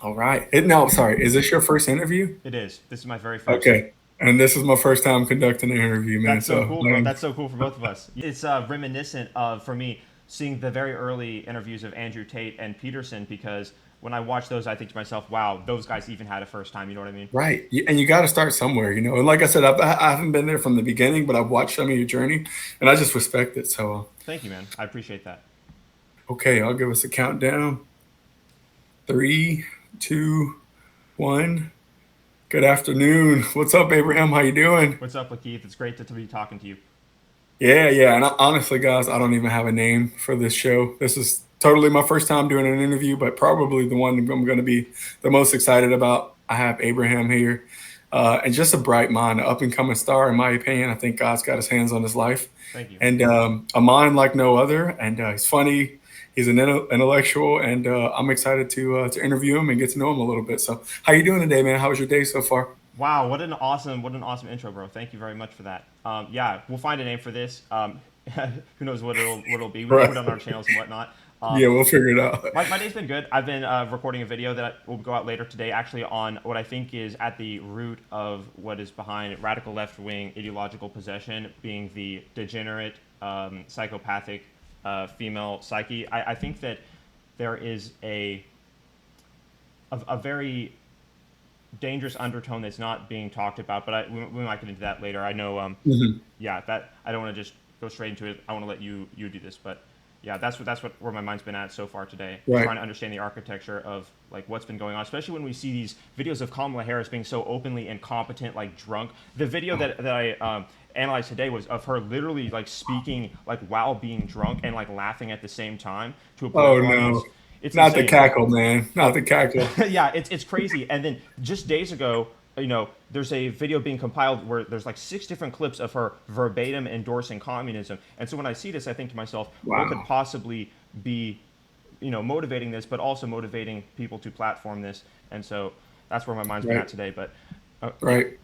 All right. No, sorry. Is this your first interview? It is. This is my very first. Okay. And this is my first time conducting an interview, man. That's so So, cool, bro. That's so cool for both of us. It's reminiscent of, for me, seeing the very early interviews of Andrew Tate and Peterson because when I watch those, I think to myself, wow, those guys even had a first time. You know what I mean? right. And you got to start somewhere, you know. And like I said, I haven't been there from the beginning, but I've watched some of your journey and I just respect it. So, Thank you, man. I appreciate that. okay, I'll give us a countdown. Three, two, one. Good afternoon. What's up, Abraham? How you doing? What's up, Lakeith? It's great to be talking to you. Yeah, yeah. And honestly, guys, I don't even have a name for this show. This is totally my first time doing an interview, but probably the one I'm going to be the most excited about. I have Abraham here, and just a bright mind, an up and coming star, in my opinion. I think God's got his hands on his life, Thank you. and a mind like no other. And he's funny. He's an intellectual, and I'm excited to interview him and get to know him a little bit. So, how you doing today, man? How was your day so far? Wow, what an awesome intro, bro. Thank you very much for that. Yeah, we'll find a name for this. Who knows what it'll be? We can put Right. it on our channels and whatnot. Yeah, we'll figure it out. My day's been good. I've been recording a video that will go out later today, actually on what I think is at the root of what is behind radical left wing ideological possession, being the degenerate, psychopathic female psyche. I think that there is a very dangerous undertone that's not being talked about, but we might get into that later. I know, Mhm. yeah, that I don't want to just go straight into it. I want to let you do this, but yeah, that's what where my mind's been at so far today, is Right. trying to understand the architecture of like what's been going on, especially when we see these videos of Kamala Harris being so openly incompetent, like drunk. The video that I analyzed today was of her literally like speaking like while being drunk and like laughing at the same time to a Oh political no, audience. It's not the insane. cackle, man. Not Oh, the cackle. yeah, it's crazy. And then just days ago, there's a video being compiled where there's like six different clips of her verbatim endorsing communism. And so when I see this, I think to myself, what could Wow. possibly be, motivating this, but also motivating people to platform this? And so that's where my mind's been Right. at today. But uh, Right.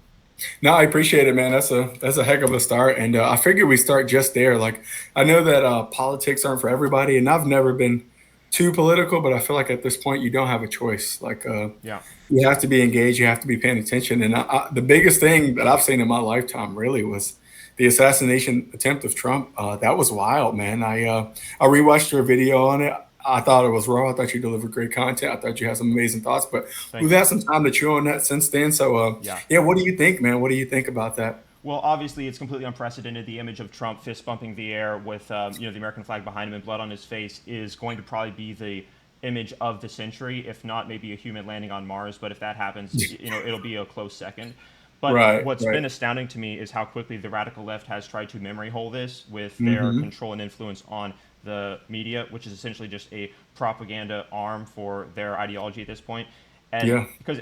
No, I appreciate it, man. That's a heck of a start, and I figured we start just there. Like, I know that politics aren't for everybody, and I've never been too political, but I feel like at this point you don't have a choice. Like, yeah, you have to be engaged, you have to be paying attention. And the biggest thing that I've seen in my lifetime really was the assassination attempt of Trump. That was wild, man. I rewatched your video on it. I thought it was raw. I thought you delivered great content. I thought you had some amazing thoughts, but we've thank you. had some time to chew on that since then. So, Yeah. yeah, what do you think, man? What do you think about that? Well, obviously, it's completely unprecedented. The image of Trump fist bumping the air with the American flag behind him and blood on his face is going to probably be the image of the century, if not maybe a human landing on Mars. But if that happens, it'll be a close second. But Right, what's right. been astounding to me is how quickly the radical left has tried to memory hole this with their Hmm. control and influence on the media, which is essentially just a propaganda arm for their ideology at this point. And Yeah. because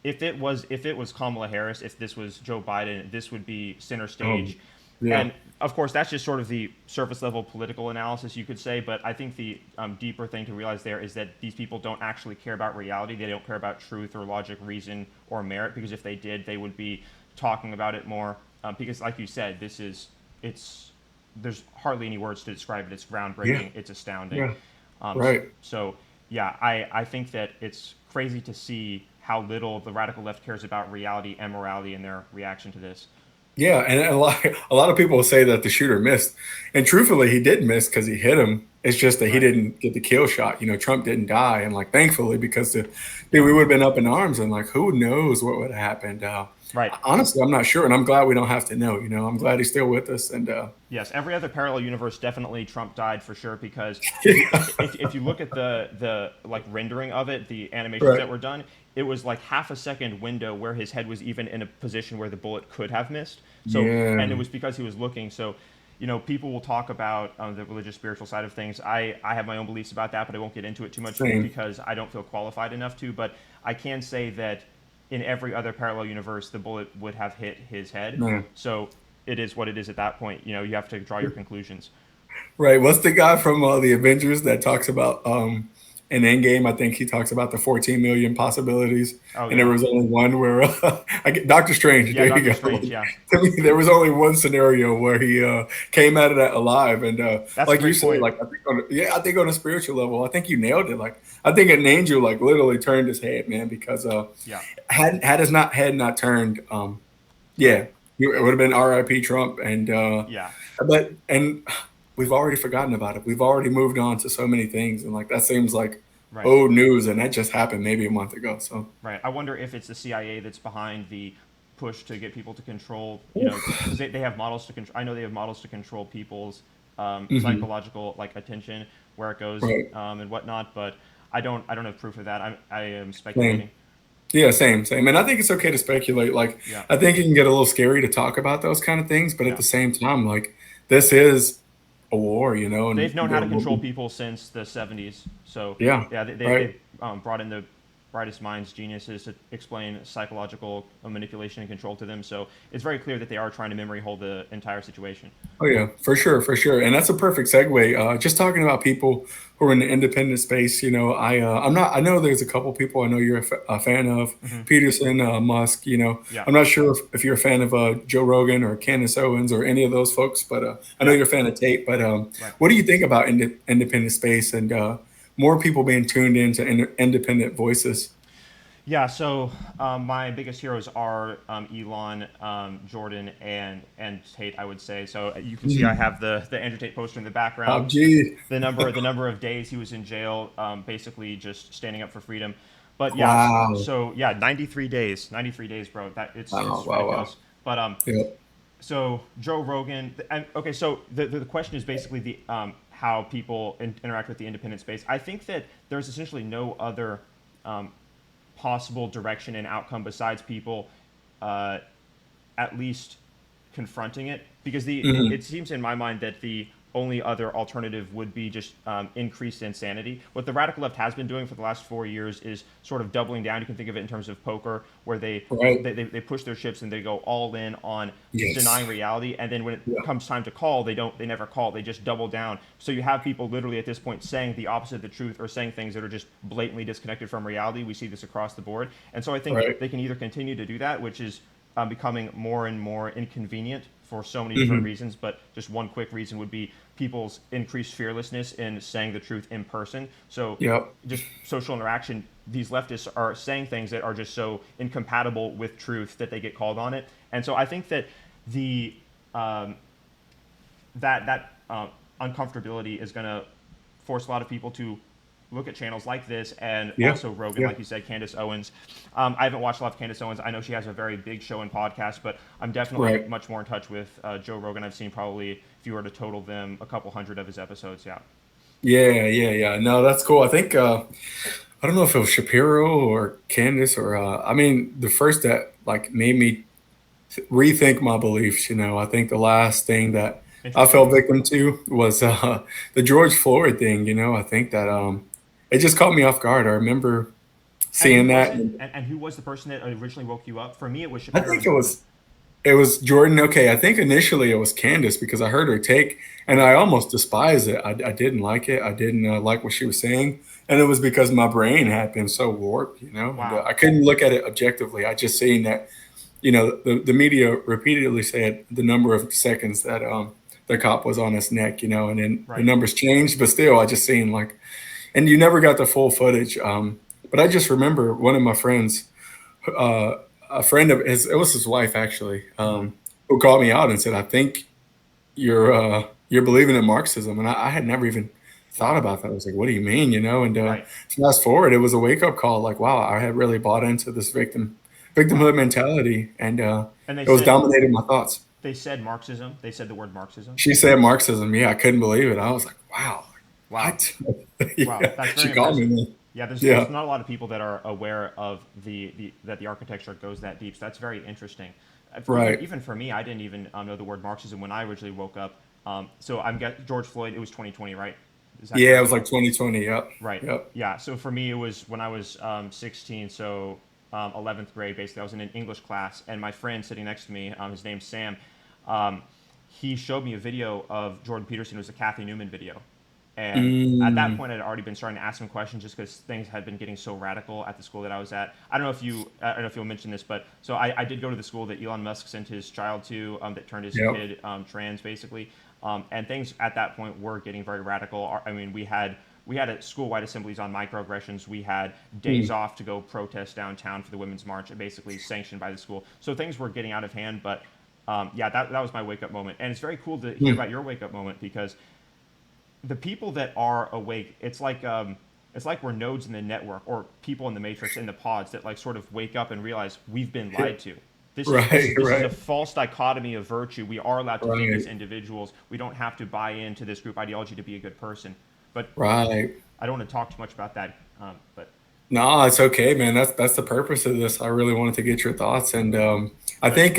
if it was Kamala Harris, if this was Joe Biden, this would be center Oh, stage. yeah. And of course, that's just sort of the surface level political analysis, you could say. But I think the deeper thing to realize there is that these people don't actually care about reality. They don't care about truth or logic, reason, or merit. Because if they did, they would be talking about it more. Because, like you said, it's there's hardly any words to describe it. It's Yeah. groundbreaking. It's astounding. Yeah. Um, Right. so yeah, I think that it's crazy to see how little the radical left cares about reality and morality in their reaction to this. Yeah, and a lot of people will say that the shooter missed, and truthfully, he did miss because he hit him. It's just that he Right. didn't get the kill shot. You know, Trump didn't die, and like thankfully, because dude, Yeah. we would have been up in arms, and like who knows what would have happened. Right. Honestly, I'm not sure, and I'm glad we don't have to know. You know, I'm glad he's still with us, and Yes, every other parallel universe definitely Trump died for sure because if you look at the like rendering of it, the animations right, that were done, it was like half a second window where his head was even in a position where the bullet could have missed. So yeah, and it was because he was looking. So people will talk about the religious spiritual side of things. I have my own beliefs about that, but I won't get into it too much same, because I don't feel qualified enough to. But I can say that in every other parallel universe, the bullet would have hit his head. man. So it is what it is at that point. You have to draw your conclusions. Right. What's the guy from the Avengers that talks about in Endgame, I think he talks about the 14 million possibilities, Oh and there yeah, was only one where Doctor Strange. yeah, There you Doctor go. Strange. Yeah, To me, there was only one scenario where he came out of that alive, and that's a like you great say, point. like I think on a spiritual level, I think you nailed it. Like I think an angel like literally turned his head, man, because Yeah, had not turned, yeah, right. it would have been R.I.P. Trump, and Yeah, but we've already forgotten about it. We've already moved on to so many things, and like that seems like right. old news, and that just happened maybe a month ago. So Right. I wonder if it's the CIA that's behind the push to get people to control, because oof. they have models to control. I know they have models to control people's Hmm. psychological like attention, where it goes Right, and whatnot. But I don't have proof of that. I am same. speculating. Yeah, same. And I think it's okay to speculate. Like, Yeah. I think it can get a little scary to talk about those kind of things, but at Yeah. the same time, like, this is a war, and They've known how to control people since the 70s. So yeah, yeah, right. they've brought in the brightest minds, geniuses to explain psychological manipulation and control to them. So it's very clear that they are trying to memory hold the entire situation. Oh yeah, for sure, and that's a perfect segue. Just talking about people who are in the independent space, I'm not. I know there's a couple people I know you're a fan of, Hmm. Peterson, Musk. Yeah. I'm not sure if you're a fan of Joe Rogan or Candace Owens or any of those folks, but I know Yeah. you're a fan of Tate. But Right. what do you think about independent space and more people being tuned into independent voices? Yeah, so my biggest heroes are Elon, Jordan, and Tate. I would say. So you can see I Mhm. have the Andrew Tate poster in the background. Pop G. The number of days he was in jail, basically just standing up for freedom. But yeah, Wow. so yeah, 93 days, bro. That Wow. it's Wow. Wow. ridiculous. But Yep. so Joe Rogan, and okay, so the question is basically the how people interact with the independent space. I think that there's essentially no other possible direction and outcome besides people uh, at least confronting it, because Hmm. it seems in my mind that the only other alternative would be just increased insanity. What the radical left has been doing for the last 4 years is sort of doubling down. You can think of it in terms of poker, where Right. they push their chips and they go all in on Yes. denying reality, and then when it Yeah. comes time to call, they never call. They just double down. So you have people literally at this point saying the opposite of the truth, or saying things that are just blatantly disconnected from reality. We see this across the board, and so I think Right. they can either continue to do that, which is becoming more and more inconvenient for so many different Hmm. reasons. But just one quick reason would be people's increased fearlessness in saying the truth in person. So Yep. just social interaction, these leftists are saying things that are just so incompatible with truth that they get called on it. And so I think that the um, that uncomfortability is going to force a lot of people to look at channels like this, and Yeah. also Rogan, Yeah. like you said, Candace Owens. I haven't watched a lot of Candace Owens. I know she has a very big show and podcast, but I'm definitely Right. much more in touch with Joe Rogan. I've seen probably, if you were to total them, a couple hundred of his episodes. Yeah. Yeah. No, that's cool. I think I don't know if it was Shapiro or Candace or I mean the first that like made me rethink my beliefs. I think the last thing that I Interesting. fell victim to was the George Floyd thing. I think that it just caught me off guard. I remember And who seeing was that, it? and And who was the person that originally woke you up? For me, it was I Shapiro think and it Jordan. was It was Jordan. Okay, I think initially it was Candace because I heard her take, and I almost despised it. I didn't like it. I didn't like what she was saying, and it was because my brain had been so warped, and Wow. I couldn't look at it objectively. I just seen that, the media repeatedly said the number of seconds that the cop was on his neck, and then the Right. numbers changed, but still, I just seen like, and you never got the full footage. But I just remember one of my friends uh, a friend of his, it was his wife actually, Mm-hmm. who called me out and said, "I think you're believing in Marxism," and I had never even thought Wow. about that. I was like, "What do you mean?" And Right. fast forward, it was a wake up call. Like, wow, I had really bought into this Wow. victimhood mentality, and And it was dominating my thoughts. they said Marxism. They said the word Marxism. She said Marxism. Yeah, I couldn't believe it. I was like, "Wow, Wow. what?" Wow. Yeah, That's she very called me. impressive. Man. Yeah. Yeah, There's not a lot of people that are aware of the that the architecture goes that deep. So that's very interesting. right. Even for me, I didn't even know the word Marxism when I originally woke up. So I'm get George Floyd. It was 2020, right? Is that Yeah, it correct? was like 2020. Yep, Right. yep. Yeah. So for me, it was when I was 16, so 11th grade, basically. I was in an English class, and my friend sitting next to me, his name's Sam, um, he showed me a video of Jordan Peterson. It was a Kathy Newman video. And at that Mm, point, I'd already been starting to ask some questions just because things had been getting so radical at the school that I was at. I don't know if you'll mention this, but so I did go to the school that Elon Musk sent his child to, that turned his yep. kid trans, basically. And things at that point were getting very radical. I mean, we had school-wide assemblies on microaggressions. We had days Mm, off to go protest downtown for the Women's March, basically sanctioned by the school. So things were getting out of hand. But yeah, that was my wake-up moment. And it's very cool to hear mm. about your wake-up moment because the people that are awake, it's like we're nodes in the network or people in the matrix in the pods that like sort of wake up and realize we've been lied to. Right, This is a right, false dichotomy of virtue. We are allowed to think as right, individuals. We don't have to buy into this group ideology to be a good person. But right. I don't want to talk too much about that. But No, it's okay, man. That's the purpose of this. I really wanted to get your thoughts, and I but think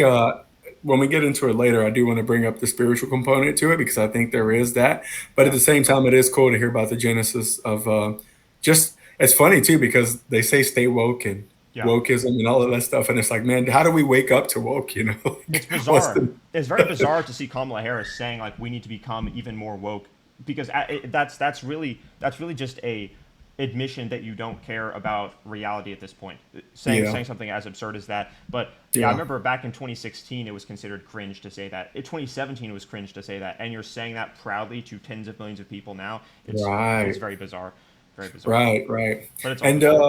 when we get into it later, I do want to bring up the spiritual component to it because I think there is that. But at yeah, the same time, it is cool to hear about the genesis of just. It's funny too because they say stay woke and yeah, wokeism and all of that stuff, and it's like, man, how do we wake up to woke? You know, it's like, what's bizarre. the It's very bizarre to see Kamala Harris saying like we need to become even more woke because that's really just a admission that you don't care about reality at this point. yeah, Saying something as absurd as that. But yeah, I yeah, remember back in 2016 it was considered cringe to say that. In 2017 it was cringe to say that, and you're saying that proudly to tens of millions of people now. It's right, very bizarre, very bizarre. right, right, But it's all and good.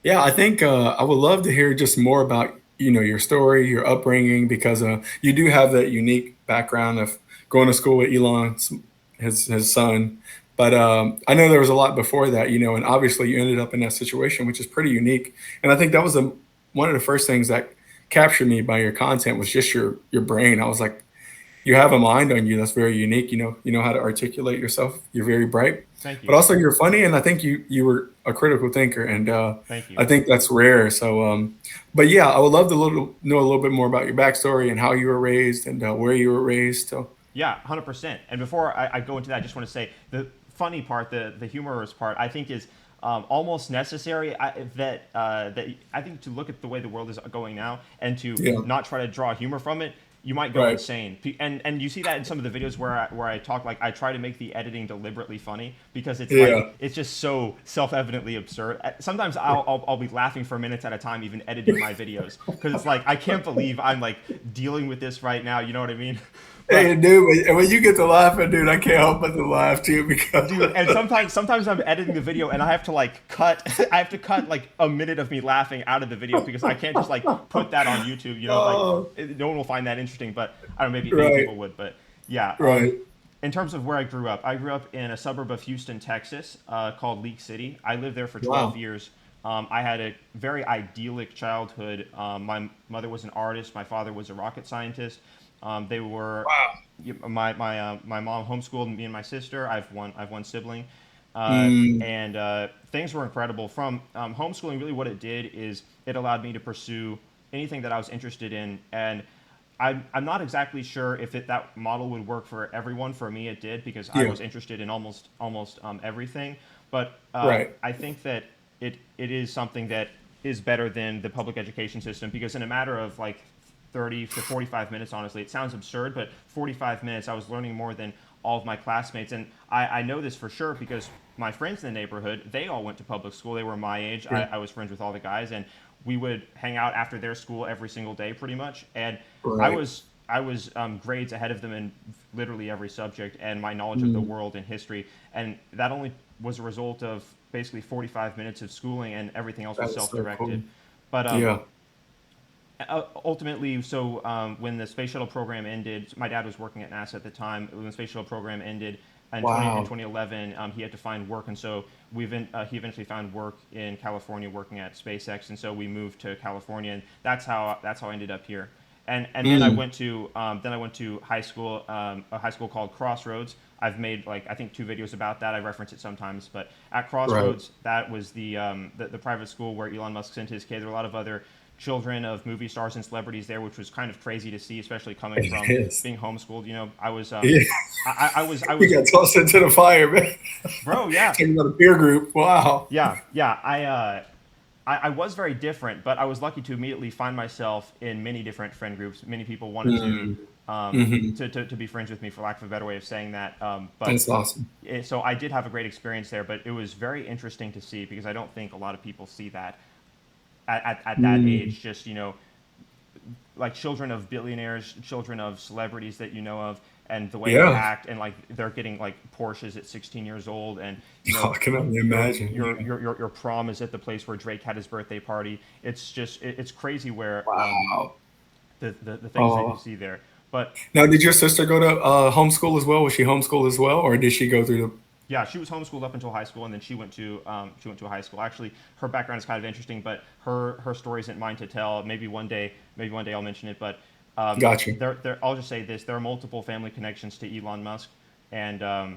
yeah, I think I would love to hear just more about your story, your upbringing, because you do have that unique background of going to school with Elon's his son. But I know there was a lot before that, and obviously you ended up in that situation, which is pretty unique. And I think that was one of the first things that captured me by your content was just your brain. I was like, you have a mind on you that's very unique. You know how to articulate yourself. You're very bright, Thank you, but also you're funny. And I think you were a critical thinker, and thank you. I think that's rare. So, but yeah, I would love to know a little bit more about your backstory and how you were raised and where you were raised. So, Yeah, 100%. And before I go into that, I just want to say the funny part, the humorous part, I think is almost necessary. That I think to look at the way the world is going now and to yeah, not try to draw humor from it, you might go right, insane. And you see that in some of the videos where I talk like I try to make the editing deliberately funny because it's like yeah, it's just so self-evidently absurd. Sometimes I'll be laughing for minutes at a time even editing my videos because it's like I can't believe I'm like dealing with this right now. You know what I mean? hey, But dude, when you get to laughing, dude, I can't help but to laugh too because dude, and sometimes I'm editing the video and I have to like cut I have to cut like a minute of me laughing out of the video because I can't just like put that on YouTube, like oh, no one will find that interesting, but I don't know, maybe right, people would, but yeah, right, in terms of where I grew up in a suburb of Houston, Texas, called Leak City. I lived there for 12 wow, years. I had a very idyllic childhood. My mother was an artist. My father was a rocket scientist. They were wow, my mom homeschooled me and my sister. I have one sibling, mm, and things were incredible. From homeschooling, really, what it did is it allowed me to pursue anything that I was interested in, and I'm not exactly sure if that model would work for everyone. For me, it did because I yeah, was interested in almost everything. But right, I think that it is something that is better than the public education system because in a matter of like 30 to 45 minutes, honestly, it sounds absurd, but 45 minutes, I was learning more than all of my classmates. And I know this for sure because my friends in the neighborhood, they all went to public school. They were my age. yeah, I was friends with all the guys, and we would hang out after their school every single day, pretty much. And right, I was grades ahead of them in literally every subject, and my knowledge of the mm, world and history, and that only was a result of basically 45 minutes of schooling, and everything else was that's so self-directed. cool. But Yeah, ultimately, so when the space shuttle program ended, my dad was working at NASA at the time. When the space shuttle program ended in wow, 2011, he had to find work, and so he eventually found work in California working at SpaceX, and so we moved to California, and that's how I ended up here. And mm, then I went to high school, a high school called Crossroads. I've made like I think two videos about that. I reference it sometimes, but at right, Crossroads, that was the private school where Elon Musk sent his kid. There were a lot of other children of movie stars and celebrities there, which was kind of crazy to see, especially coming it from is. being homeschooled. Yeah, I you was, got tossed into the fire, man. bro, yeah, Talking about a peer group. Wow. yeah. I was very different, but I was lucky to immediately find myself in many different friend groups. Many people wanted to Mm, Hmm. to be friends with me, for lack of a better way of saying that. That's awesome. So I did have a great experience there, but it was very interesting to see because I don't think a lot of people see that at that Mm. age. Just like children of billionaires, children of celebrities that you know of, and the way they Yeah. act, and like they're getting like Porsches at 16 years old, and I can only imagine. Yeah. your prom is at the place where Drake had his birthday party. It's just it's crazy where Wow. the things that you Oh. see there. But Now, did your sister go to homeschool as well? Was she homeschooled as well, or did she go through the? yeah, she was homeschooled up until high school, and then she went to a high school. Actually, her background is kind of interesting, but her story isn't mine to tell. Maybe one day I'll mention it. But Gotcha. I'll just say this: there are multiple family connections to Elon Musk, and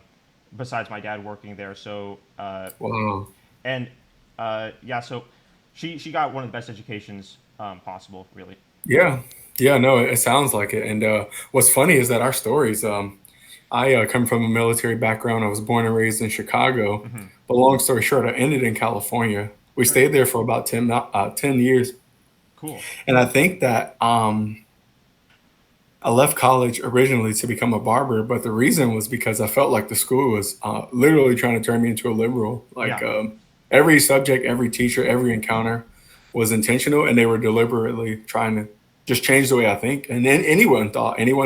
besides my dad working there. So Wow. and yeah, so she got one of the best educations possible, really. Yeah. Yeah. No, it sounds like it. And what's funny is that our stories. I come from a military background. I was born and raised in Chicago, Hmm. but long story short, I ended in California. We Great, stayed there for about 10 years, cool. and I think that I left college originally to become a barber, but the reason was because I felt like the school was literally trying to turn me into a liberal. Like Yeah, every subject, every teacher, every encounter was intentional, and they were deliberately trying to just change the way I think. And then anyone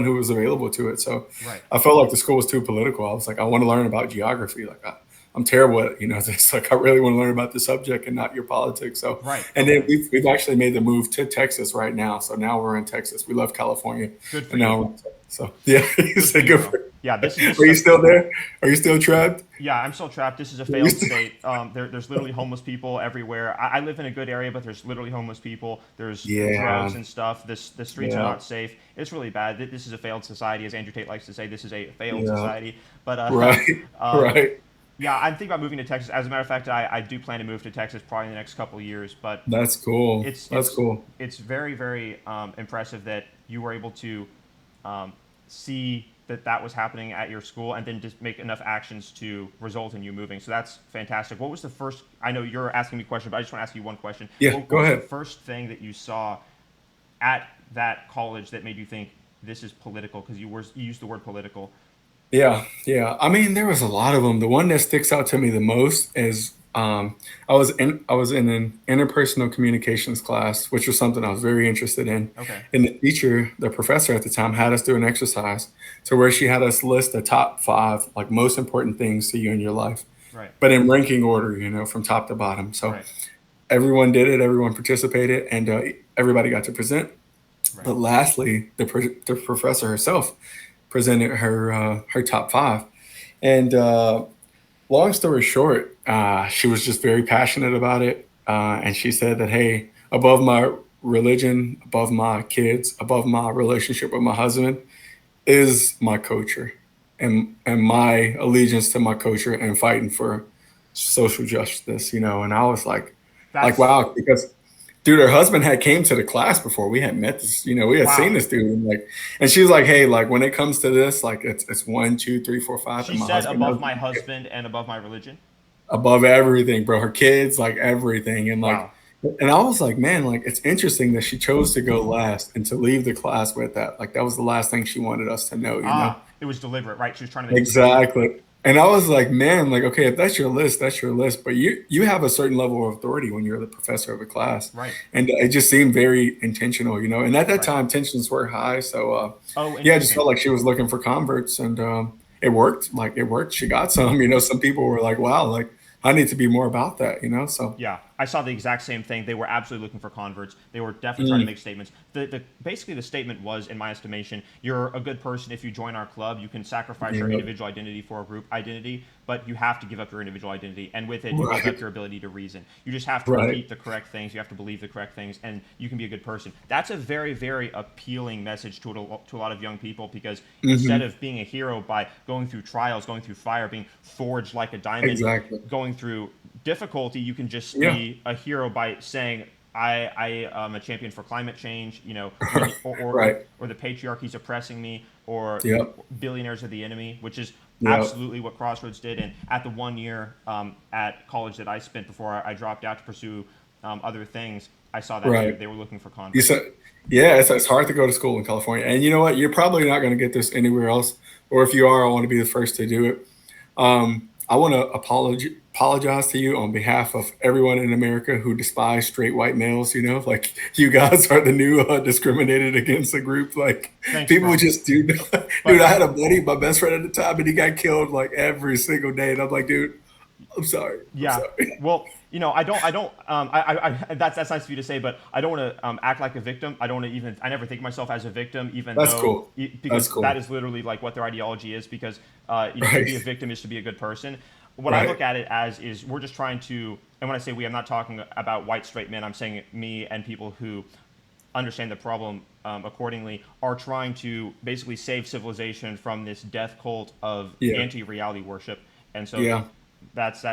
who was available to it. So right, I felt like the school was too political. I was like, I want to learn about geography. I'm terrible at, it's like I really want to learn about the subject and not your politics. So, right. and then Okay, we've actually made the move to Texas right now. So now we're in Texas. We left California, good for and now you. we're in Texas. So yeah, you Good for said you, good bro. for. Yeah, this Are is you a still there? Are you still trapped? yeah, I'm still trapped. This is a Are you failed still- state. There's literally homeless people everywhere. I live in a good area, but there's literally homeless people. There's drugs Yeah, and stuff. The streets are yeah, not safe. It's really bad. This is a failed society, as Andrew Tate likes to say. This is a failed yeah. society. But Right, right. yeah, I'm thinking about moving to Texas. As a matter of fact, I do plan to move to Texas probably in the next couple of years. But That's cool. it's That's it's cool. it's very very impressive that you were able to um, see that that was happening at your school and then just make enough actions to result in you moving. So that's fantastic. What was the first? I know you're asking me a question, but I just want to ask you one question. Yeah, What go was the ahead. first thing that you saw at that college that made you think this is political? Because you used the word political. Yeah, yeah. I mean, there was a lot of them. The one that sticks out to me the most is I was in an interpersonal communications class, which was something I was very interested in. Okay. And the professor at the time, had us do an exercise to where she had us list the top five like most important things to you in your life, Right. but in ranking order, from top to bottom. So Right. everyone did it, everyone participated, and everybody got to present. Right. But lastly, the professor herself presented her top five. And long story short, she was just very passionate about it. And she said that, hey, above my religion, above my kids, above my relationship with my husband, is my culture and my allegiance to my culture and fighting for social justice. And I was like, That's wow, because dude, her husband had came to the class before. We had met this, we had seen wow. this dude, and she was like, "Hey, like when it comes to this, like it's one, two, three, four, five, She and my said husband knows above my husband and above my religion. above everything, bro. Her kids, like everything, Wow. and I was like, man, like it's interesting that she chose to go last and to leave the class with that. Like that was the last thing she wanted us to know. Ah, it was deliberate, right? She was trying to make a statement. Exactly. And I was like, man, like, okay, if that's your list, that's your list. But you have a certain level of authority when you're the professor of a class. Right. And it just seemed very intentional. And at that Right. time tensions were high. So Oh, yeah, I just interesting. felt like she was looking for converts and it worked. Like it worked. She got some, some people were like, wow, like I need to be more about that. So Yeah, I saw the exact same thing. They were absolutely looking for converts. They were definitely trying to mm, make statements. Basically the statement was, in my estimation, you're a good person if you join our club. You can sacrifice your yeah, individual identity for a group identity, but you have to give up your individual identity, and with it, you give up right, your ability to reason. You just have to right. repeat the correct things. You have to believe the correct things, and you can be a good person. That's a very, very appealing message to a lot of young people because instead Hmm. of being a hero by going through trials, going through fire, being forged like a diamond, Exactly. going through difficulty, you can just Yeah. be a hero by saying, I am a champion for climate change, when Right. or the patriarchy's oppressing me, or Yep. billionaires are the enemy, which is Yep. absolutely what Crossroads did. And at the one year at college that I spent before I dropped out to pursue other things, I saw that too. Right. They were looking for You convicts. said, yeah, it's hard to go to school in California. And you know what? You're probably not going to get this anywhere else. Or if you are, I want to be the first to do it. I want to apologize to you on behalf of everyone in America who despise straight white males. You know, like you guys are the new discriminated against a group. Like Thanks, people bro. just do. Dude, But I had a buddy, my best friend at the time, and he got killed like every single day. And I'm like, dude, I'm sorry. I'm yeah, sorry. well, I don't. That's nice of you to say, but I don't want to act like a victim. I don't want to even. I never think of myself as a victim, even That's though cool. That's because that cool. is literally like what their ideology is. Because to Right. be a victim is to be a good person. What I Right. look at it as is we're just trying to. And when I say we, I'm not talking about white straight men. I'm saying me and people who understand the problem accordingly are trying to basically save civilization from this death cult of Yeah. anti-reality worship. And so Yeah. that's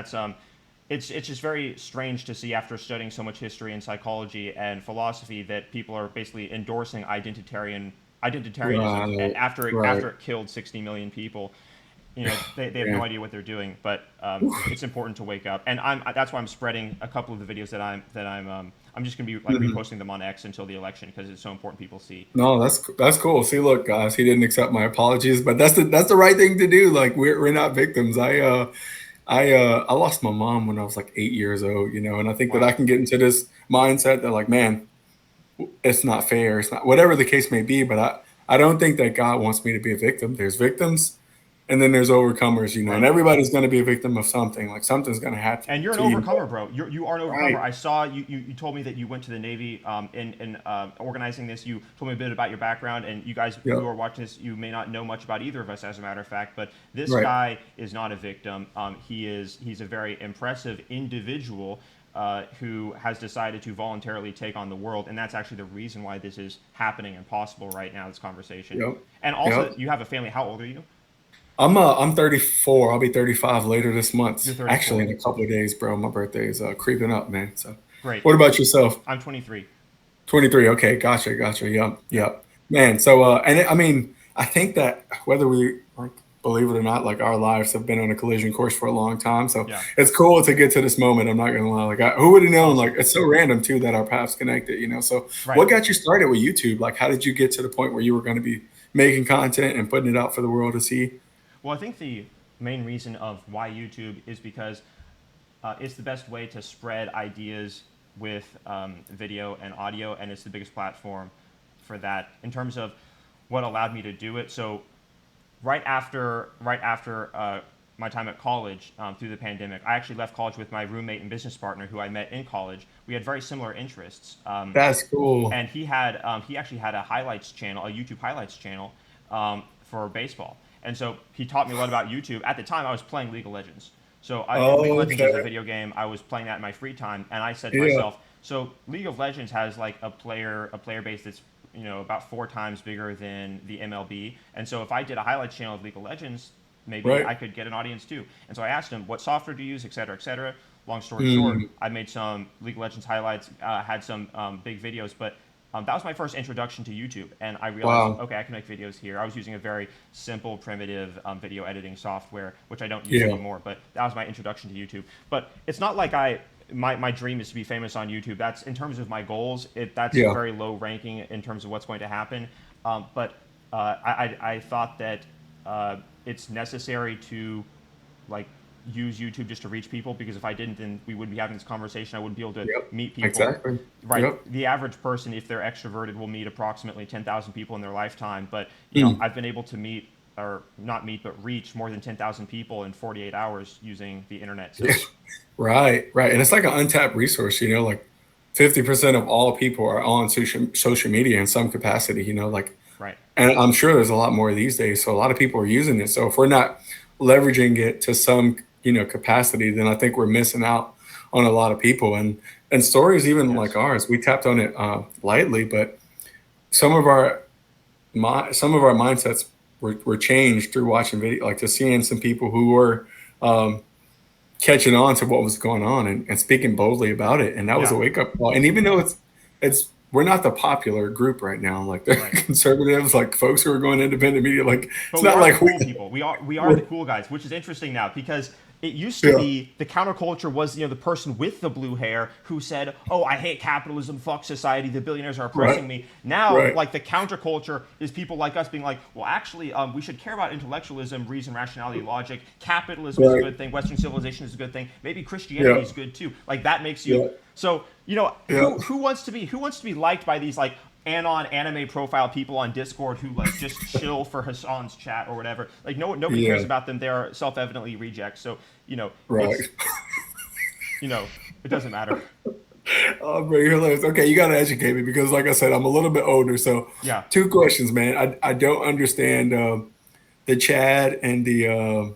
it's just very strange to see after studying so much history and psychology and philosophy that people are basically endorsing identitarianism Right. after Right. it killed 60 million people. They have no Yeah. idea what they're doing, but it's important to wake up. And that's why I'm spreading a couple of the videos I'm just gonna be like Mhm. reposting them on X until the election because it's so important people see. No, that's cool. See, look, guys, he didn't accept my apologies, but that's the right thing to do. Like we're not victims. I lost my mom when I was like 8 years old, and I think that I Wow. can get into this mindset that like, man, it's not fair. It's not whatever the case may be, but I don't think that God wants me to be a victim. There's victims and then there's overcomers, and Right. everybody's going to be a victim of something. Like something's going to And happen you're an to you. overcomer, bro. You are an overcomer. Right. I saw you told me that you went to the Navy in organizing this. You told me a bit about your background, and you guys who are Yep. watching this, you may not know much about either of us, as a matter of fact. But this Right. guy is not a victim. He's a very impressive individual who has decided to voluntarily take on the world, and that's actually the reason why this is happening and possible right now. This conversation, Yep. and also Yep. you have a family. How old are you? I'm 34. I'll be 35 later this You're month. Actually, 34. in a couple of days, bro. My birthday is creeping up, man. So, Great. what about yourself? I'm 23. 23. Okay, gotcha, gotcha. Yep, Yeah. yep. Man, so I mean, I think that whether we like believe it or not, like our lives have been on a collision course for a long time. So Yeah. it's cool to get to this moment. I'm not gonna lie. Like, who would have known? Like, Awesome. it's so random too that our paths connected. So, Right. what got you started with YouTube? Like, how did you get to the point where you were going to be making content and putting it out for the world to see? Well, I think the main reason of why YouTube is because it's the best way to spread ideas with video and audio, and it's the biggest platform for that in terms of what allowed me to do it. So right after my time at college through the pandemic, I actually left college with my roommate and business partner who I met in college. We had very similar interests, That's cool. and he actually had a highlights channel, a YouTube highlights channel for baseball. And so he taught me a lot about YouTube. At the time, I was playing League of Legends. So League of Legends is a Okay. video game. I was playing that in my free time, and I said to Yeah. myself, so League of Legends has like a player base that's about 4 times bigger than the MLB. And so if I did a highlights channel of League of Legends, maybe Right. I could get an audience too. And so I asked him what software do you use, et cetera, et cetera. Long story short, Mm, I made some League of Legends highlights, had some big videos, but that was my first introduction to YouTube, and I realized, wow. okay, I can make videos here. I was using a very simple, primitive video editing software, which I don't use Yeah. anymore, but that was my introduction to YouTube. But it's not like my dream is to be famous on YouTube. That's in terms of my goals. That's Yeah. very low ranking in terms of what's going to happen. But I thought that it's necessary to like use YouTube just to reach people because if I didn't, then we wouldn't be having this conversation. I wouldn't be able to Yep. meet people. Exactly. Right. Yep. The average person, if they're extroverted, will meet approximately 10,000 people in their lifetime. But Mm. I've been able to meet or not meet, but reach more than 10,000 people in 48 hours using the internet. Yeah. So Right, right. And it's like an untapped resource, like 50% of all people are on social media in some capacity, like, right. and I'm sure there's a lot more these days. So a lot of people are using it. So if we're not leveraging it to some, capacity, then I think we're missing out on a lot of people. And stories even like Yes. ours, we tapped on it lightly, but some of our some of our mindsets were changed through watching video, like just seeing some people who were um, catching on to what was going on and speaking boldly about it. And that was a Yeah. wake up call. And even though it's we're not the popular group right now, like the Right. conservatives, like folks who are going independent media, like But it's we not are the like cool people. We are the we're cool guys, which is interesting now because It used to Yeah. be the counterculture was, the person with the blue hair who said, "Oh, I hate capitalism, fuck society, the billionaires are Right. oppressing me." Now, Right. like the counterculture is people like us being like, "Well, actually, we should care about intellectualism, reason, rationality, logic. Capitalism is a Right. good thing. Western civilization is a good thing. Maybe Christianity Yeah. is good too." Like that makes you Yeah. so. Yeah. Who wants to be liked by these like anon anime profile people on Discord who like just chill for Hassan's chat or whatever. Like nobody cares Yeah. about them. They're self-evidently rejects. So Right. it's it doesn't matter. Oh, bro, you're hilarious. Okay, you got to educate me because, like I said, I'm a little bit older. So, Yeah. two questions, man. I don't understand the Chad and the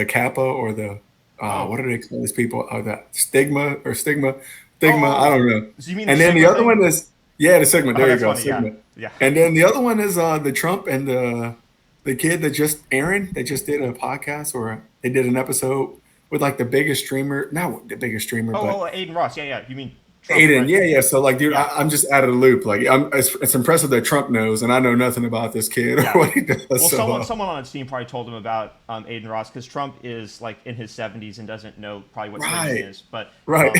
Kappa or the Oh. what do they call these people? The stigma or stigma. I Oh. don't know. So you mean the And then the Sigma other thing? one is the Sigma. Oh, There you that's go, funny. Yeah. Sigma. Yeah. And then the other one is the Trump and the kid that just Aaron. They just did a podcast or they did an episode with like the biggest streamer, not the biggest streamer, but Aiden Ross. Yeah, yeah. You mean Trump, Aiden, right? yeah, yeah. So, like, dude, Yeah. I'm just out of the loop. Like, it's impressive that Trump knows, and I know nothing about this kid or Yeah. what he does. Well, So, someone on his team probably told him about Aiden Ross because Trump is like in his 70s and doesn't know probably what streaming right, is. But right,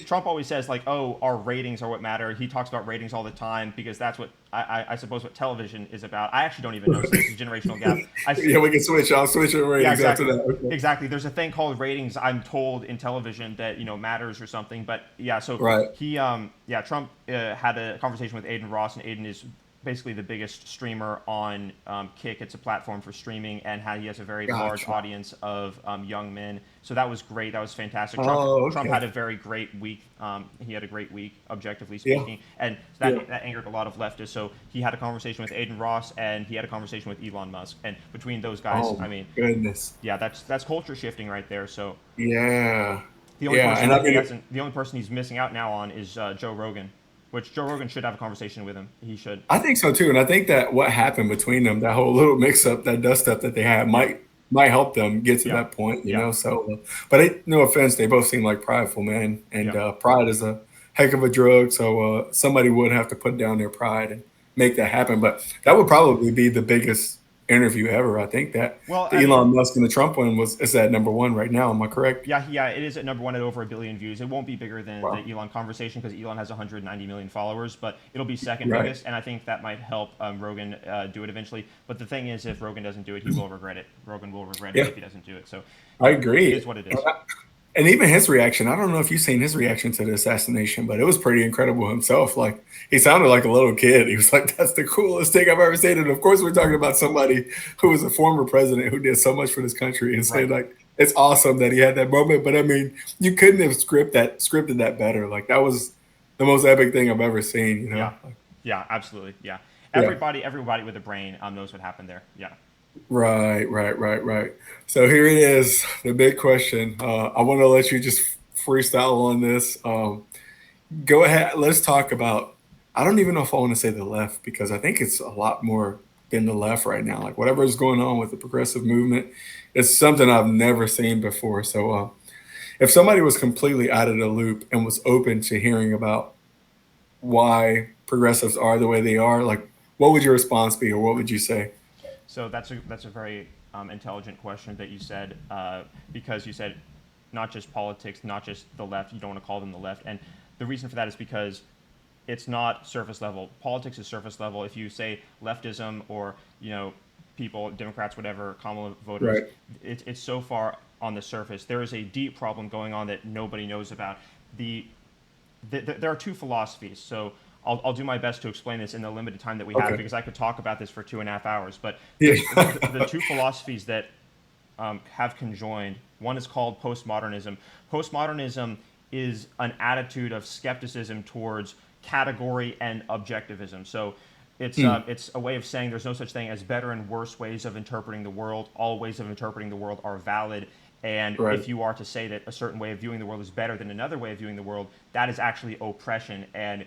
Trump always says like, oh, our ratings are what matter. He talks about ratings all the time because that's what I suppose what television is about. I actually don't even know. So this is a generational gap. yeah, we can switch. I'll switch your Yeah, ratings after exactly. that. Okay. Exactly. There's a thing called ratings, I'm told, in television that, matters or something. But yeah, so Right. Trump had a conversation with Aiden Ross, and Aiden is basically the biggest streamer on Kick. It's a platform for streaming, and he has a very large Gotcha. audience of young men. So that was great. That was fantastic. Oh, Trump had okay. a very great week. He had a great week, objectively Yeah. speaking, and Yeah. that angered a lot of leftists. So he had a conversation with Aiden Ross, and he had a conversation with Elon Musk. And between those guys, Oh I my mean, goodness. yeah, that's culture shifting right there. So Yeah. Yeah. And I mean, the only person he's missing out now on is Joe Rogan, which Joe Rogan should have a conversation with him. He should. I think so too. And I think that what happened between them, that whole little mix up, that dust up that they had, Yeah, might help them get to yeah, that point, you yeah, know. So, but no offense, they both seem like prideful, man, and yeah. pride is a heck of a drug. So somebody would have to put down their pride and make that happen. But that Yeah. would probably be the biggest interview ever. I think that Well, I the mean, Elon Musk and the Trump one is at number one right now. Am I correct? yeah, it is at number one at over a billion views. It won't be bigger than the Wow. Elon conversation because Elon has 190 million followers, but it'll be second Right. biggest, and I think that might help Rogan do it eventually. But the thing is, if Rogan doesn't do it, he will regret it. Rogan will regret it Yeah, if he doesn't do it. So I it agree. is what it is. And even his reaction, I don't know if you've seen his reaction to the assassination, but it was pretty incredible himself. Like he sounded like a little kid. He was like, "That's the coolest thing I've ever seen." And of course, we're talking about somebody who was a former president who did so much for this country, and saying Right. like, "It's awesome that he had that moment." But I mean, you couldn't have scripted that better. Like that was the most epic thing I've ever seen. You know? Yeah. Yeah. Absolutely. Yeah. Yeah. Everybody with a brain knows what happened there. Yeah. Right, right, right, right. So here it is, the big question. I want to let you just freestyle on this. Go ahead. Let's talk about. I don't even know if I want to say the left because I think it's a lot more than the left right now. Like whatever is going on with the progressive movement, it's something I've never seen before. So if somebody was completely out of the loop and was open to hearing about why progressives are the way they are, like what would your response be, or what would you say? So that's a very intelligent question that you said because you said not just politics, not just the left. You don't want to call them the left, and the reason for that is because it's not surface level. Politics is surface level. If you say leftism or people, Democrats, whatever, Kamala voters, Right. it's so far on the surface. There is a deep problem going on that nobody knows about. The there are two philosophies. So I'll do my best to explain this in the limited time that we have Okay. because I could talk about this for 2.5 hours. But Yeah. the two philosophies that have conjoined, one is called postmodernism. Postmodernism is an attitude of skepticism towards category and objectivism. So it's a way of saying there's no such thing as better and worse ways of interpreting the world. All ways of interpreting the world are valid. And Right. if you are to say that a certain way of viewing the world is better than another way of viewing the world, that is actually oppression and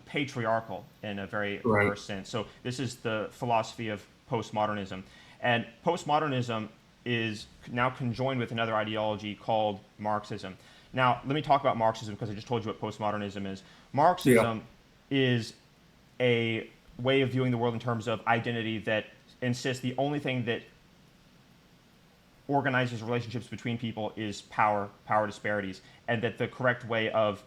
patriarchal in a very Right. perverse sense. So this is the philosophy of postmodernism. And postmodernism is now conjoined with another ideology called Marxism. Now, let me talk about Marxism because I just told you what postmodernism is. Yeah. Marxism is a way of viewing the world in terms of identity that insists the only thing that organizes relationships between people is power disparities, and that the correct way of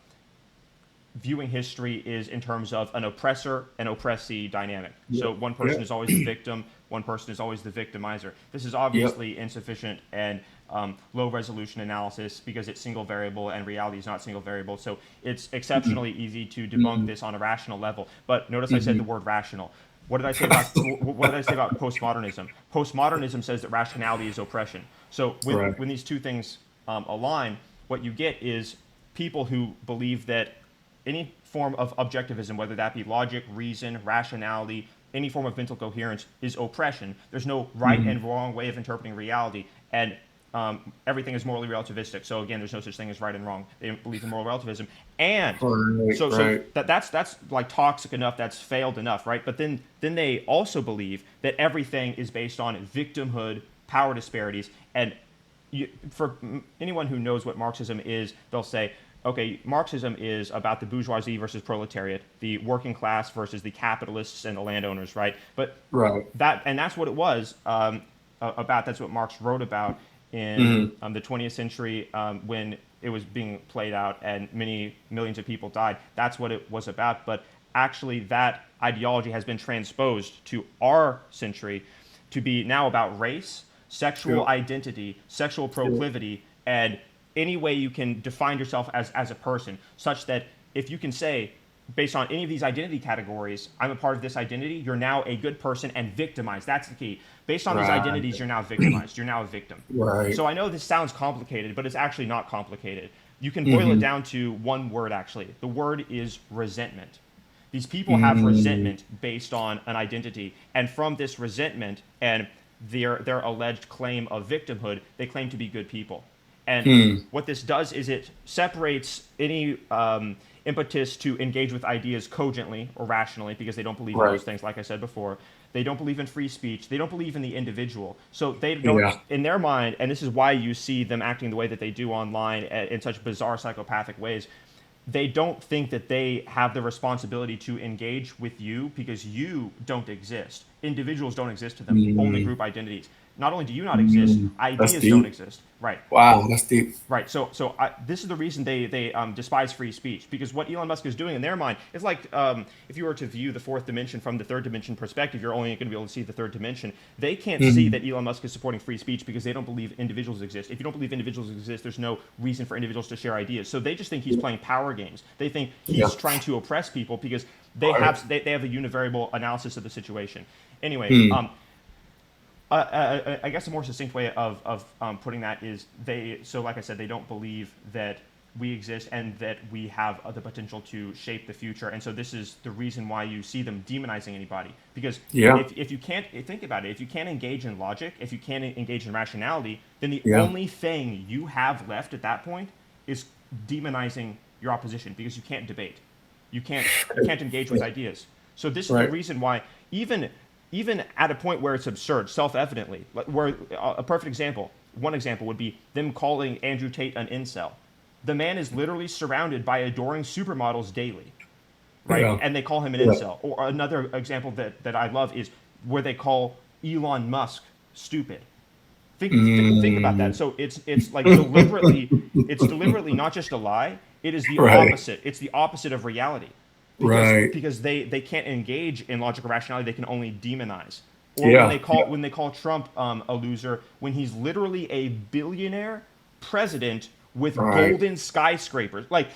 viewing history is in terms of an oppressor and oppressee dynamic. Yep. So one person Yep. is always the victim, one person is always the victimizer. This is Yep. obviously insufficient and low resolution analysis because it's single variable and reality is not single variable. So it's exceptionally easy to debunk this on a rational level. But notice I said the word rational. What did I say about what did I say about postmodernism? Postmodernism says that rationality is oppression. So Right. when these two things align, what you get is people who believe that any form of objectivism, whether that be logic, reason, rationality, any form of mental coherence, is oppression. There's no right and wrong way of interpreting reality, and everything is morally relativistic. So again, there's no such thing as right and wrong. They believe in moral relativism, and Right. so Right. that's like toxic enough. That's failed enough, right? But then they also believe that everything is based on victimhood, power disparities, and for anyone who knows what Marxism is, they'll say, okay, Marxism is about the bourgeoisie versus proletariat, the working class versus the capitalists and the landowners, right? But Right. that's what it was about. That's what Marx wrote about in Mm-hmm. the 20th century when it was being played out and many millions of people died. That's what it was about. But actually, that ideology has been transposed to our century to be now about race, sexual Yep. identity, sexual Yep. proclivity, and any way you can define yourself as a person, such that if you can say, based on any of these identity categories, I'm a part of this identity, you're now a good person and victimized. That's the key. Based on these Right. identities, you're now victimized. You're now a victim. Right. So I know this sounds complicated, but it's actually not complicated. You can boil it Mm-hmm. down to one word, actually. The word is resentment. These people have Mm-hmm. resentment based on an identity. And from this resentment and their alleged claim of victimhood, they claim to be good people. And what this does is it separates any impetus to engage with ideas cogently or rationally because they don't believe in Right. those things, like I said before. They don't believe in free speech. They don't believe in the individual. So they don't, Yeah. in their mind, and this is why you see them acting the way that they do online in such bizarre psychopathic ways, they don't think that they have the responsibility to engage with you because you don't exist. Individuals don't exist to them, only Mm-hmm. group identities. Not only do you not exist, That's ideas don't deep. exist. Right. Wow. That's deep. Right. So this is the reason they despise free speech, because what Elon Musk is doing in their mind is like if you were to view the fourth dimension from the third dimension perspective, you're only going to be able to see the third dimension. They can't see Mm-hmm. that Elon Musk is supporting free speech because they don't believe individuals exist. If you don't believe individuals exist, there's no reason for individuals to share ideas. So they just think he's playing power games. They think Yeah. he's trying to oppress people because Right. they have a univariable analysis of the situation. Anyway, Mm. I guess a more succinct way of putting that is they, so like I said, they don't believe that we exist and that we have the potential to shape the future. And so this is the reason why you see them demonizing anybody. Because Yeah. if you can't, think about it, if you can't engage in logic, if you can't engage in rationality, then the Yeah. only thing you have left at that point is demonizing your opposition because you can't debate. You can't engage with ideas. So this is the Right. reason why even at a point where it's absurd, self-evidently, like where a perfect example, one example would be them calling Andrew Tate an incel. The man is literally surrounded by adoring supermodels daily, right? Yeah. And they call him an Yeah. incel. Or another example that I love is where they call Elon Musk stupid. Think about that. Mm. So it's like deliberately not just a lie. It is the Right. opposite. It's the opposite of reality, Right. because they can't engage in logical rationality. They can only demonize. Or when Yeah. they call Trump a loser, when he's literally a billionaire president with Right. golden skyscrapers. Like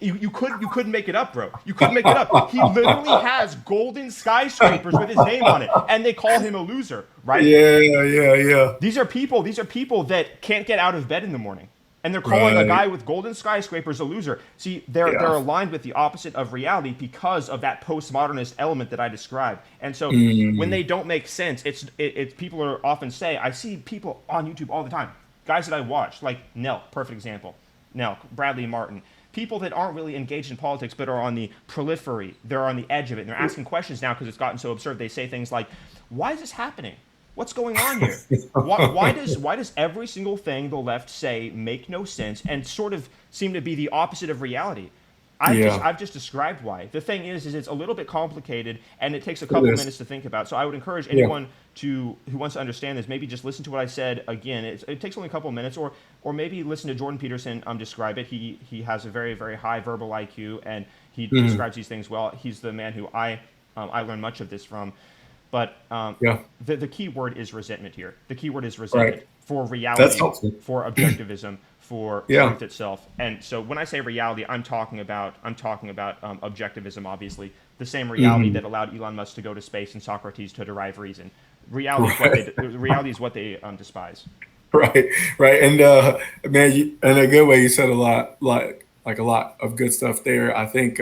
you couldn't make it up, bro. You couldn't make it up. He literally has golden skyscrapers with his name on it, and they call him a loser, right? Yeah. Yeah. Yeah. These are people that can't get out of bed in the morning. And they're calling a Right. guy with golden skyscrapers a loser. See, they're Yeah. aligned with the opposite of reality because of that postmodernist element that I described. And so when Mm. they don't make sense, it's people are often say, I see people on YouTube all the time, guys that I watch, like Nell, perfect example. Nell, Bradley Martin. People that aren't really engaged in politics but are on the periphery. They're on the edge of it. And they're asking questions now because it's gotten so absurd. They say things like, why is this happening? What's going on here? Why does every single thing the left say make no sense and sort of seem to be the opposite of reality? Yeah, I've just described why. The thing is it's a little bit complicated and it takes a it couple is. minutes to think about. So I would encourage Yeah. anyone to who wants to understand this, maybe just listen to what I said again. It takes only a couple minutes, or maybe listen to Jordan Peterson describe it. He has a very high verbal IQ and he Mhm. describes these things well. He's the man who I learned much of this from. But Yeah. the key word is resentment here. The key word is Right. resentment for That's reality, helpful. for objectivism, for Yeah. truth itself. And so when I say reality, I'm talking about objectivism. Obviously, the same reality Hmm. that allowed Elon Musk to go to space and Socrates to derive reason. Reality is what Right. they despise. Right. Right. And man, in a good way, you said a lot, like a lot of good stuff there. I think.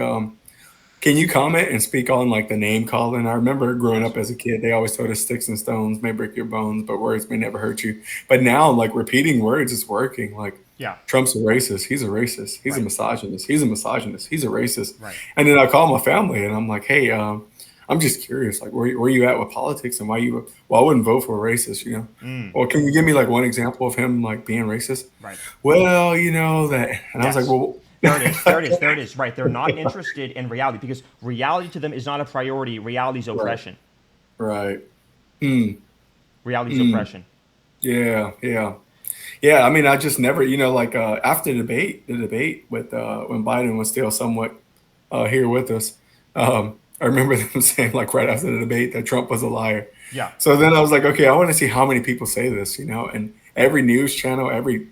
Can you comment and speak on like the name calling? I remember growing Yes. up as a kid, they always told us sticks and stones may break your bones, but words may never hurt you. But now, like repeating words is working. Like Yeah. Trump's a racist. He's a racist. He's a Right. misogynist. He's a misogynist. He's a racist. Right. And then I call my family and I'm like, hey, I'm just curious, like where you at with politics and why I wouldn't vote for a racist, you know? Mm. Or can you give me like one example of him like being racist? Right. Well, you know that, and I was like, Yes. well, There it is. There it is. There it is. Right. They're not interested in reality because reality to them is not a priority. Reality is right, oppression. right. Mm, Reality is mm. oppression. Yeah, yeah. Yeah, I mean, I just never, like after the debate with when Biden was still somewhat here with us, I remember them saying like right after the debate that Trump was a liar. Yeah. So then I was like, okay, I want to see how many people say this, and every news channel, every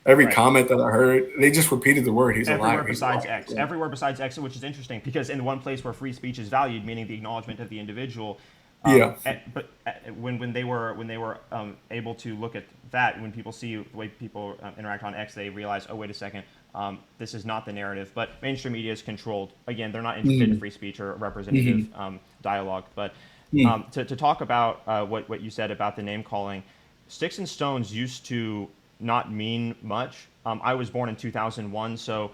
Right. comment that I heard, they just repeated the word, he's a Everywhere liar, he's a besides liar. X. Everywhere besides X, which is interesting because in the one place where free speech is valued, meaning the acknowledgement of the individual, Yeah, when they were able to look at that, when people see the way people interact on X, they realize, oh wait a second, this is not the narrative. But mainstream media is controlled. Again, they're not interested in mm, free speech or representative mm, dialogue. But mm, to talk about what you said about the name calling, sticks and stones used to not mean much. I was born in 2001, so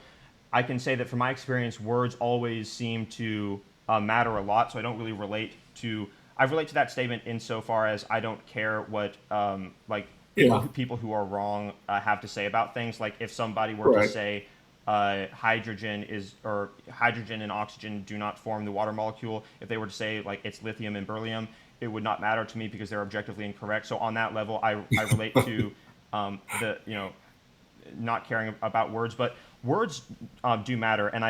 I can say that from my experience, words always seem to matter a lot. So I don't really relate to. I relate to that statement insofar as I don't care what like yeah, people who are wrong have to say about things. Like if somebody were to right, say hydrogen and oxygen do not form the water molecule. If they were to say like it's lithium and beryllium, it would not matter to me because they're objectively incorrect. So on that level, I relate to the not caring about words, but words do matter, and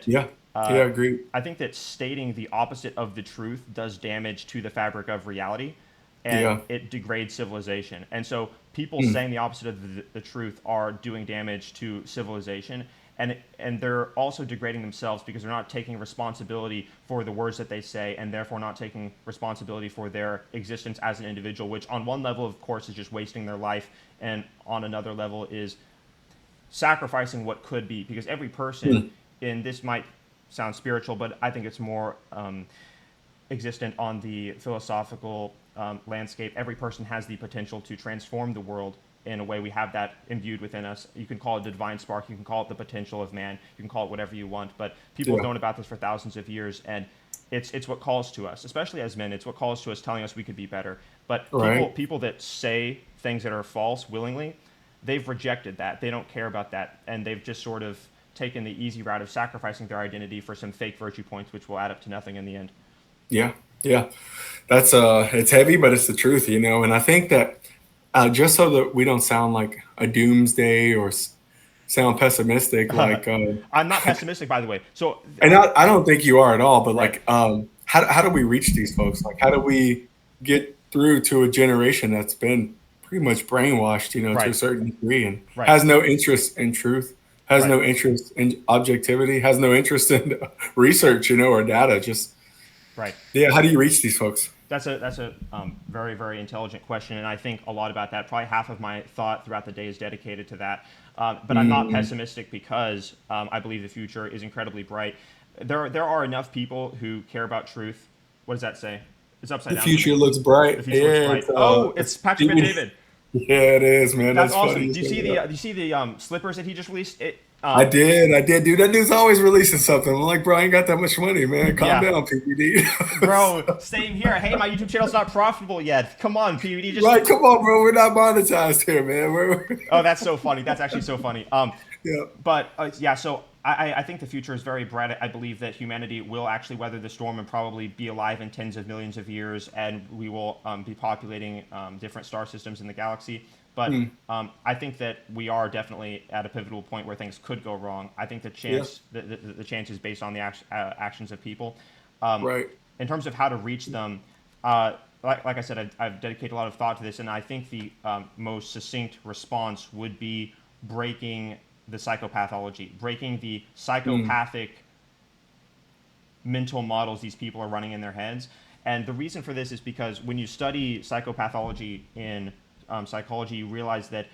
yeah, uh, yeah, agreed, I think that stating the opposite of the truth does damage to the fabric of reality, and yeah, it degrades civilization. And so people mm, saying the opposite of the truth are doing damage to civilization. And they're also degrading themselves because they're not taking responsibility for the words that they say and therefore not taking responsibility for their existence as an individual, which on one level, of course, is just wasting their life, and on another level is sacrificing what could be, because every person, mm, and this might sound spiritual, but I think it's more existent on the philosophical landscape. Every person has the potential to transform the world in a way. We have that imbued within us. You can call it the divine spark, you can call it the potential of man, you can call it whatever you want, but people have yeah, known about this for thousands of years, and it's what calls to us, especially as men. It's what calls to us, telling us we could be better. But right. people that say things that are false willingly, they've rejected that. They don't care about that, and they've just sort of taken the easy route of sacrificing their identity for some fake virtue points, which will add up to nothing in the end. Yeah, yeah. That's it's heavy, but it's the truth, And I think that just so that we don't sound like a doomsday or sound pessimistic, like, I'm not pessimistic, by the way. So, and I don't think you are at all. But right, like, how do we reach these folks? Like, how do we get through to a generation that's been pretty much brainwashed, to a right, certain degree, and right, has no interest in truth, has right. no interest in objectivity, has no interest in research, or data. Just Right. yeah, how do you reach these folks? That's a very intelligent question, and I think a lot about that. Probably half of my thought throughout the day is dedicated to that. But I'm not Mm, pessimistic because I believe the future is incredibly bright. There are enough people who care about truth. What does that say? It's upside the down for future me. looks The bright. future looks Yeah, bright. Oh, it's it's Patrick Bet DVD. David. Yeah, it is, man. That's That's awesome. funny. As hell. Do you see the slippers that he just released? I did, dude. That dude's always releasing something. I'm like, bro, I ain't got that much money, man. Calm Yeah, down, PPD. bro. Same here. Hey, my YouTube channel's not profitable yet. Come on, PUD. Just Right, come on, bro. We're not monetized here, man. oh, that's so funny. That's actually so funny. Yeah. But yeah, so I think the future is very bright. I believe that humanity will actually weather the storm and probably be alive in tens of millions of years, and we will be populating different star systems in the galaxy. But Hmm. I think that we are definitely at a pivotal point where things could go wrong. I think Yeah. the chance is based on the actions of people. Right. In terms of how to reach them, like I said, I've dedicated a lot of thought to this, and I think the most succinct response would be breaking the psychopathology, breaking the Mm. psychopathic mental models these people are running in their heads. And the reason for this is because when you study psychopathology in psychology, you realize that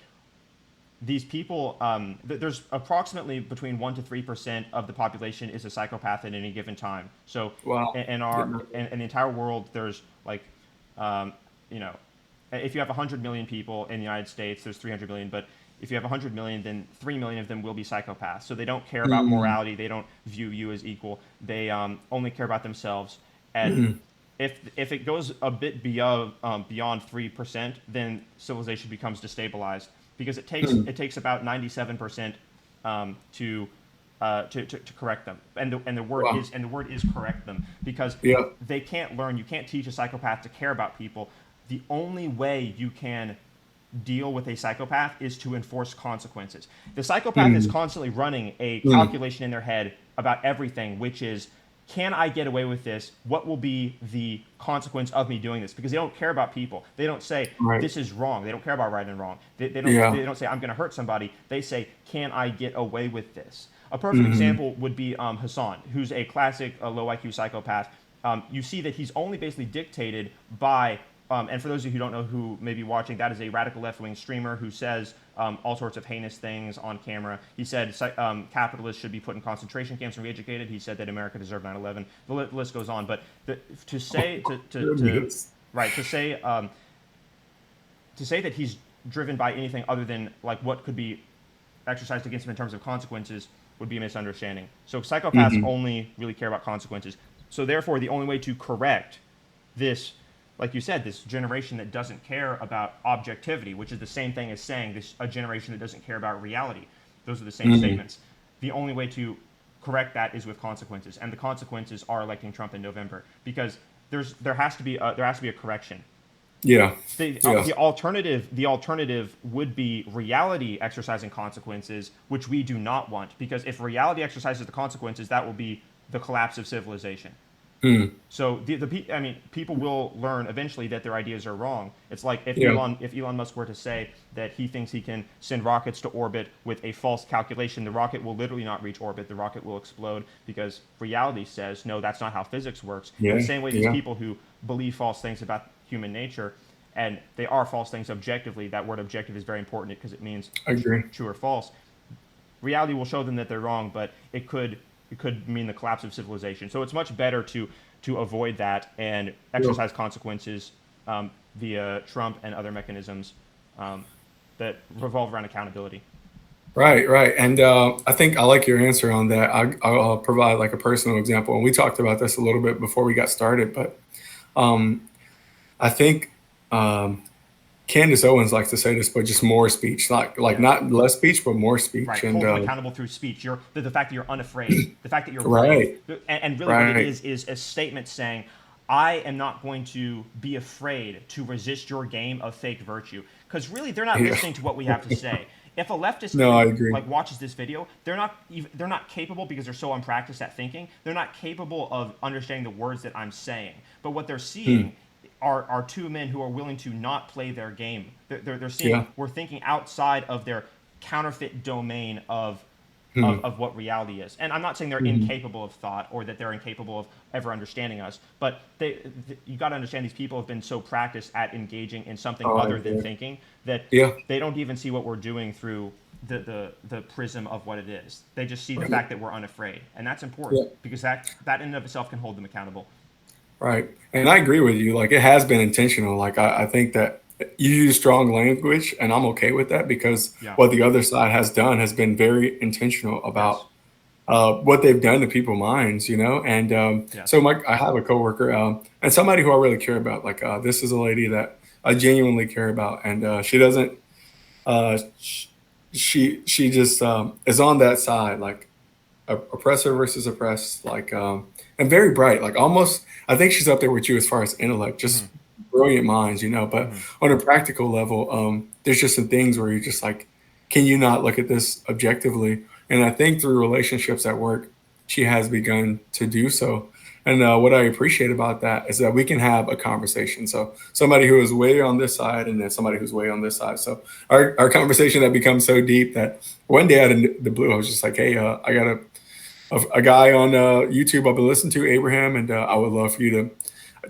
these people, there's approximately between 1 to 3% of the population is a psychopath at any given time. So Wow. Didn't know that. in the entire world, there's like, um, you know, if you have 100 million people in the United States, there's 300 million, but if you have 100 million, then 3 million of them will be psychopaths. So they don't care about Mm. morality. They don't view you as equal. They only care about themselves. And Mm. if it goes a bit beyond 3%, then civilization becomes destabilized because Mm. it takes about 97% to to correct them. And Wow. the word is correct them because Yeah. they can't learn. You can't teach a psychopath to care about people. The only way you can deal with a psychopath is to enforce consequences. The psychopath is Mm. constantly running a Mm. calculation in their head about everything, which is, can I get away with this? What will be the consequence of me doing this? Because they don't care about people. They don't say Right. this is wrong. They don't care about right and wrong. Yeah. They don't say I'm going to hurt somebody. They say, can I get away with this? A perfect Hmm. example would be Hassan, who's a classic low IQ psychopath. You see that he's only basically dictated by, and for those of you who don't know who may be watching, that is a radical left wing streamer who says all sorts of heinous things on camera. He said capitalists should be put in concentration camps and re-educated. He said that America deserved 9/11. The list goes on. But to say to Goodness. right to say that he's driven by anything other than like what could be exercised against him in terms of consequences would be a misunderstanding. So psychopaths Hmm. only really care about consequences. So therefore, the only way to correct this, like you said, this generation that doesn't care about objectivity, which is the same thing as saying this a generation that doesn't care about reality. Those are the same Hmm. statements. The only way to correct that is with consequences, and the consequences are electing Trump in November because there has to be a correction. Yeah. Yeah. The alternative would be reality exercising consequences, which we do not want, because if reality exercises the consequences, that will be the collapse of civilization. Mm. So I mean, people will learn eventually that their ideas are wrong. It's like Yeah. If Elon Musk were to say that he thinks he can send rockets to orbit with a false calculation, the rocket will literally not reach orbit. The rocket will explode because reality says no, that's not how physics works. In the Yeah. same way, these Yeah. people who believe false things about human nature, and they are false things objectively. That word objective is very important because it means I agree. true or false. Reality will show them that they're wrong, but it could mean the collapse of civilization. So it's much better to avoid that and Yeah. exercise consequences via Trump and other mechanisms that revolve around accountability. Right, right. And I think I like your answer on that. I'll provide like a personal example. And we talked about this a little bit before we got started, but um, I think Candace Owens likes to say this, but just more speech, like Yeah. not less speech, but more speech. Right, And hold them accountable through speech. The fact that you're unafraid, the fact that you're brave, right, and really what it right, is a statement saying, "I am not going to be afraid to resist your game of fake virtue." Because really, they're not yeah. listening to what we have to say. If a leftist No, I even agree. like watches this video, they're not capable because they're so unpracticed at thinking. They're not capable of understanding the words that I'm saying. But what they're Hmm. seeing are two men who are willing to not play their game. They're seeing Yeah. we're thinking outside of their counterfeit domain Hmm. of what reality is. And I'm not saying they're Hmm. incapable of thought or that they're incapable of ever understanding us, but you got to understand these people have been so practiced at engaging in something Oh, I other than agree. thinking that Yeah. they don't even see what we're doing through the prism of what it is. They just see the Right. fact that we're unafraid, and that's Yeah. important because that in and of itself can hold them accountable. Right. And I agree with you. Like it has been intentional. Like I think that you use strong language and I'm okay with that because Yeah. what the other side has done has been very intentional Yes. about what they've done to people's minds, you know? And Yes. so I have a coworker and somebody who I really care about. Like this is a lady that I genuinely care about. And she doesn't, uh, sh- she just is on that side. Like oppressor versus oppressed, like and very bright, like almost. I think she's up there with you as far as intellect, Mm-hmm. just brilliant minds, you know. But Mm-hmm. on a practical level, there's just some things where you're just like, can you not look at this objectively? And I think through relationships at work, she has begun to do so. And what I appreciate about that is that we can have a conversation. So somebody who is way on this side, and then somebody who's way on this side. So our conversation had become so deep that one day out of the blue, I was just like, "Hey, I got a guy on YouTube I've been listening to, Abraham, and I would love for you to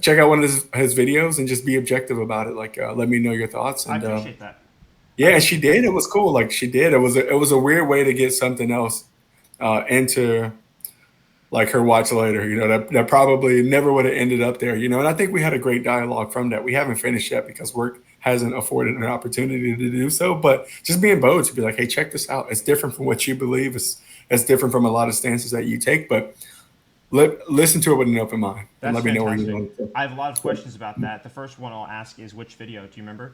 check out one of his videos and just be objective about it. Like, let me know your thoughts." I And appreciate that. I yeah, and she appreciate that. did. It was cool. Like she did. It was a weird way to get something else into like her watch later, you know, that probably never would have ended up there, you know. And I think we had a great dialogue from that. We haven't finished yet because work hasn't afforded an opportunity to do so. But just being bold to be like, hey, check this out. It's different from what you believe. It's different from a lot of stances that you take. But listen to it with an open mind and That's let me know where you fantastic. want to. I have a lot of questions about that. The first one I'll ask is which video? Do you remember?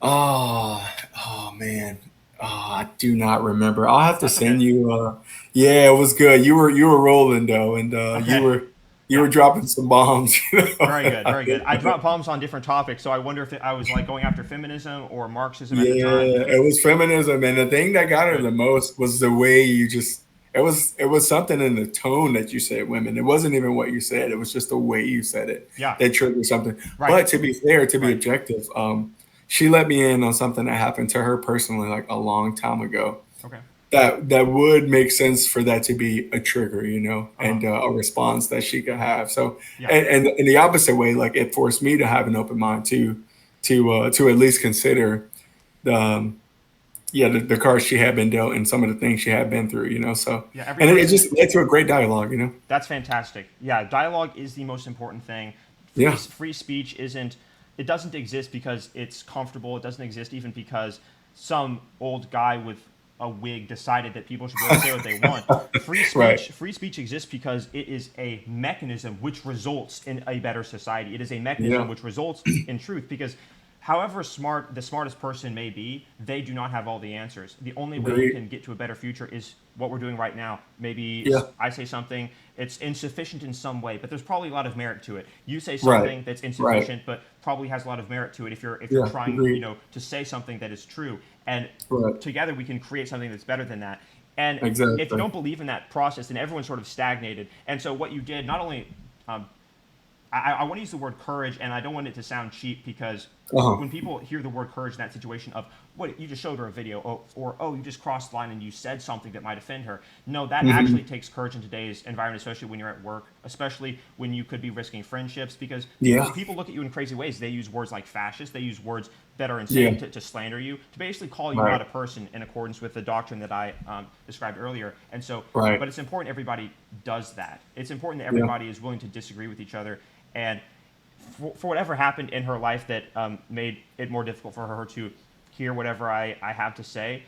Oh, oh man. Oh, I do not remember. I'll have to That's okay. send you yeah, it was good. You were rolling though, and Okay. you were Yeah. dropping some bombs, you know. Very good. I Very good. think, I dropped bombs on different topics, so I wonder if I was like going after feminism or Marxism at the time yeah, because it was feminism, and the thing that got her good. the most was the way you just it was something in the tone that you said women. It wasn't even what you said. It was just the way you said it Yeah. that triggered something. Right. But to be fair, to be Right. objective, she let me in on something that happened to her personally like a long time ago. Okay. That would make sense for that to be a trigger, you know, Uh huh. and a response that she could have. So, Yeah. and in the opposite way, like it forced me to have an open mind to at least consider the yeah the cards she had been dealt and some of the things she had been through, you know. So, Yeah. Every and it person. just led to a great dialogue, you know. That's fantastic. Yeah. Dialogue is the most important thing. Yeah, Free speech isn't. It doesn't exist because it's comfortable. It doesn't exist even because some old guy with a wig decided that people should be able to say what they want. right. Free speech exists because it is a mechanism which results in a better society. It is a mechanism Yeah, which results in truth because however smart the smartest person may be, they do not have all the answers. The only way you agreed. can get to a better future is what we're doing right now. Maybe Yeah, I say something, it's insufficient in some way, but there's probably a lot of merit to it. You say right, something that's right. insufficient, but probably has a lot of merit to it if you're Yeah, trying, agreed. to say something that is true. And Right, together we can create something that's better than that. And if you exactly. don't believe in that process, then everyone's sort of stagnated. And so what you did, not only um, I want to use the word courage, and I don't want it to sound cheap because Uh-huh. when people hear the word courage in that situation of what you just showed her a video, or oh, you just crossed the line and you said something that might offend her. No, that actually Hmm. takes courage in today's environment, especially when you're at work, especially when you could be risking friendships. Because Yeah, when people look at you in crazy ways, they use words like fascist, they use words that are yeah, insane to slander you, to basically call you right, out a person in accordance with the doctrine that I described earlier. And so, right. but it's important everybody does that. It's important that Yeah, everybody is willing to disagree with each other and for whatever happened in her life that made it more difficult for her to hear whatever I have to say.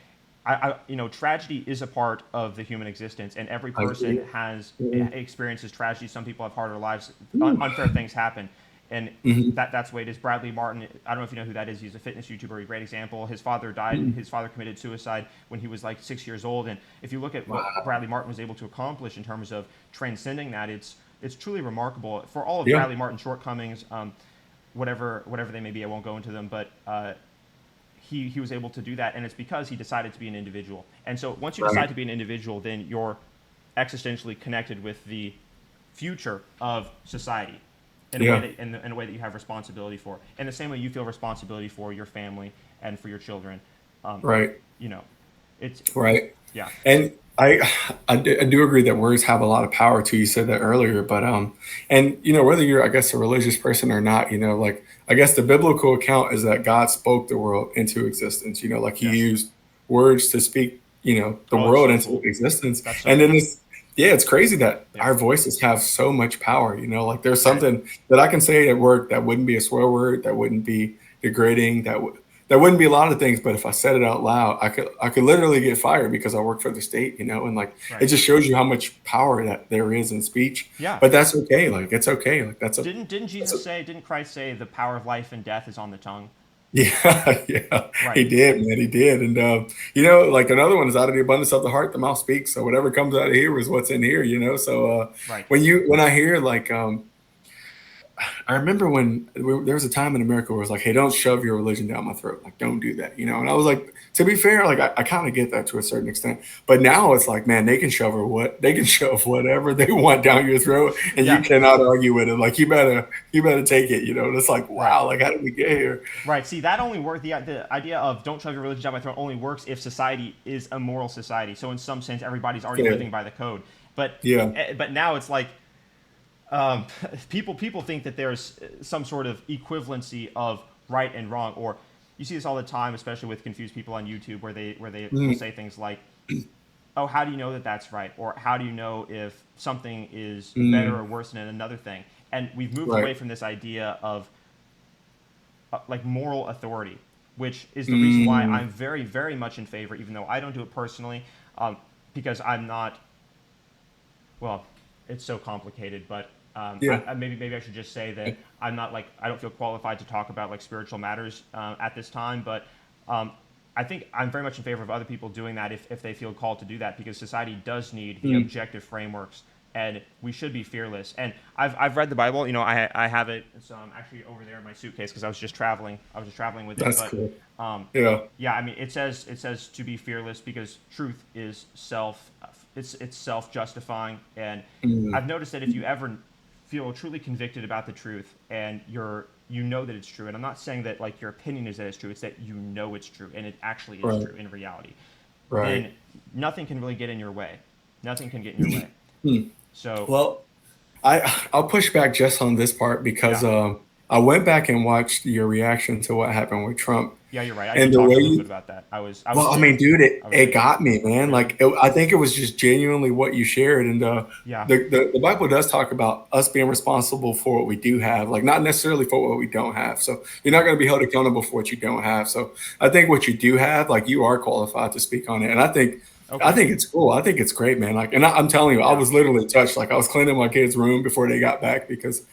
Tragedy is a part of the human existence, and every I person agree. has Yeah. experiences tragedy. Some people have harder lives. Ooh. Unfair things happen, and Mhm. that's the way it is. Bradley Martin. I don't know if you know who that is. He's a fitness YouTuber. A great example. His father died. Mm. His father committed suicide when he was like 6 years old. And if you look at what Wow. Bradley Martin was able to accomplish in terms of transcending that, it's truly remarkable for all of Yeah, Bradley Martin's shortcomings. Whatever they may be, I won't go into them, but he was able to do that, and it's because he decided to be an individual. And so once you right. decide to be an individual, then you're existentially connected with the future of society in a way Yeah, that in a way that you have responsibility for. In the same way you feel responsibility for your family and for your children. Um, right, you know, it's right. yeah, And I do agree that words have a lot of power too. You said that earlier, but and you know whether you're I guess a religious person or not, you know, like I guess the biblical account is that God spoke the world into existence. You know, like He yes. used words to speak, you know, the Oh, it's world so into cool. existence. That's so And then cool. it's yeah, it's crazy that Yeah. our voices have so much power. You know, like there's Right. something that I can say at work that wouldn't be a swear word, that wouldn't be degrading, that wouldn't be a lot of things, but if I said it out loud, I could literally get fired because I work for the state, you know, and like it Right. just shows you how much power that there is in speech. Yeah. But that's okay. Like it's okay. Like Didn't that's a Jesus say? Didn't Christ say the power of life and death is on the tongue? Yeah, yeah, Right. he did, man, he did, and, like, another one is out of the abundance of the heart, the mouth speaks, so whatever comes out of here is what's in here, so, Right. when I hear, like, I remember when there was a time in America where it was like, "Hey, don't shove your religion down my throat. Like, don't do that." And I was like, to be fair, like I kind of get that to a certain extent. But now it's like, man, they can shove whatever they want down your throat, and you Yeah. cannot argue with it. Like, you better take it. And it's like, Right. wow, like how did we get here? Right. See, that only works. The idea of don't shove your religion down my throat only works if society is a moral society. So in some sense, everybody's already Yeah, living by the code. But yeah, but now it's like um, people think that there's some sort of equivalency of right and wrong, or you see this all the time, especially with confused people on YouTube, where they will mm, say things like, "Oh, how do you know that that's right?" or "How do you know if something is better or mm, worse than another thing?" And we've moved right, away from this idea of like moral authority, which is the reason why mm, I'm very, very much in favor, even though I don't do it personally, because I'm not. Well, it's so complicated, but yeah, maybe I should just say that I'm not like I don't feel qualified to talk about like spiritual matters at this time, but um, I think I'm very much in favor of other people doing that if they feel called to do that, because society does need the mm, objective frameworks, and we should be fearless. And I've read the Bible. I have it. It's actually over there in my suitcase because I was just traveling with it. that's But cool. um, Yeah, yeah, I mean, it says to be fearless because truth is it's self justifying. And mm, I've noticed that if you ever feel truly convicted about the truth and you know that it's true, and I'm not saying that like your opinion is that it's true, it's that you know it's true and it actually is right, true in reality, right. then nothing can really get in your way. Nothing can get in your way. Hmm. So Well, I'll push back just on this part because yeah, I went back and watched your reaction to what happened with Trump yeah, you're right. I and did the talk way a little bit you. about that. I was Well, I sick. mean, dude, I was it sick. got me, man. Really? I think it was just genuinely what you shared, and Yeah. the Bible does talk about us being responsible for what we do have, like not necessarily for what we don't have. So you're not Right. going to be held accountable for what you don't have. So I think what you do have, like you are qualified to speak on it, and I Okay. think it's cool. I think it's great, man. Like, and I'm telling you, I Yeah. was literally touched. Like, I was cleaning my kid's room before they got back because,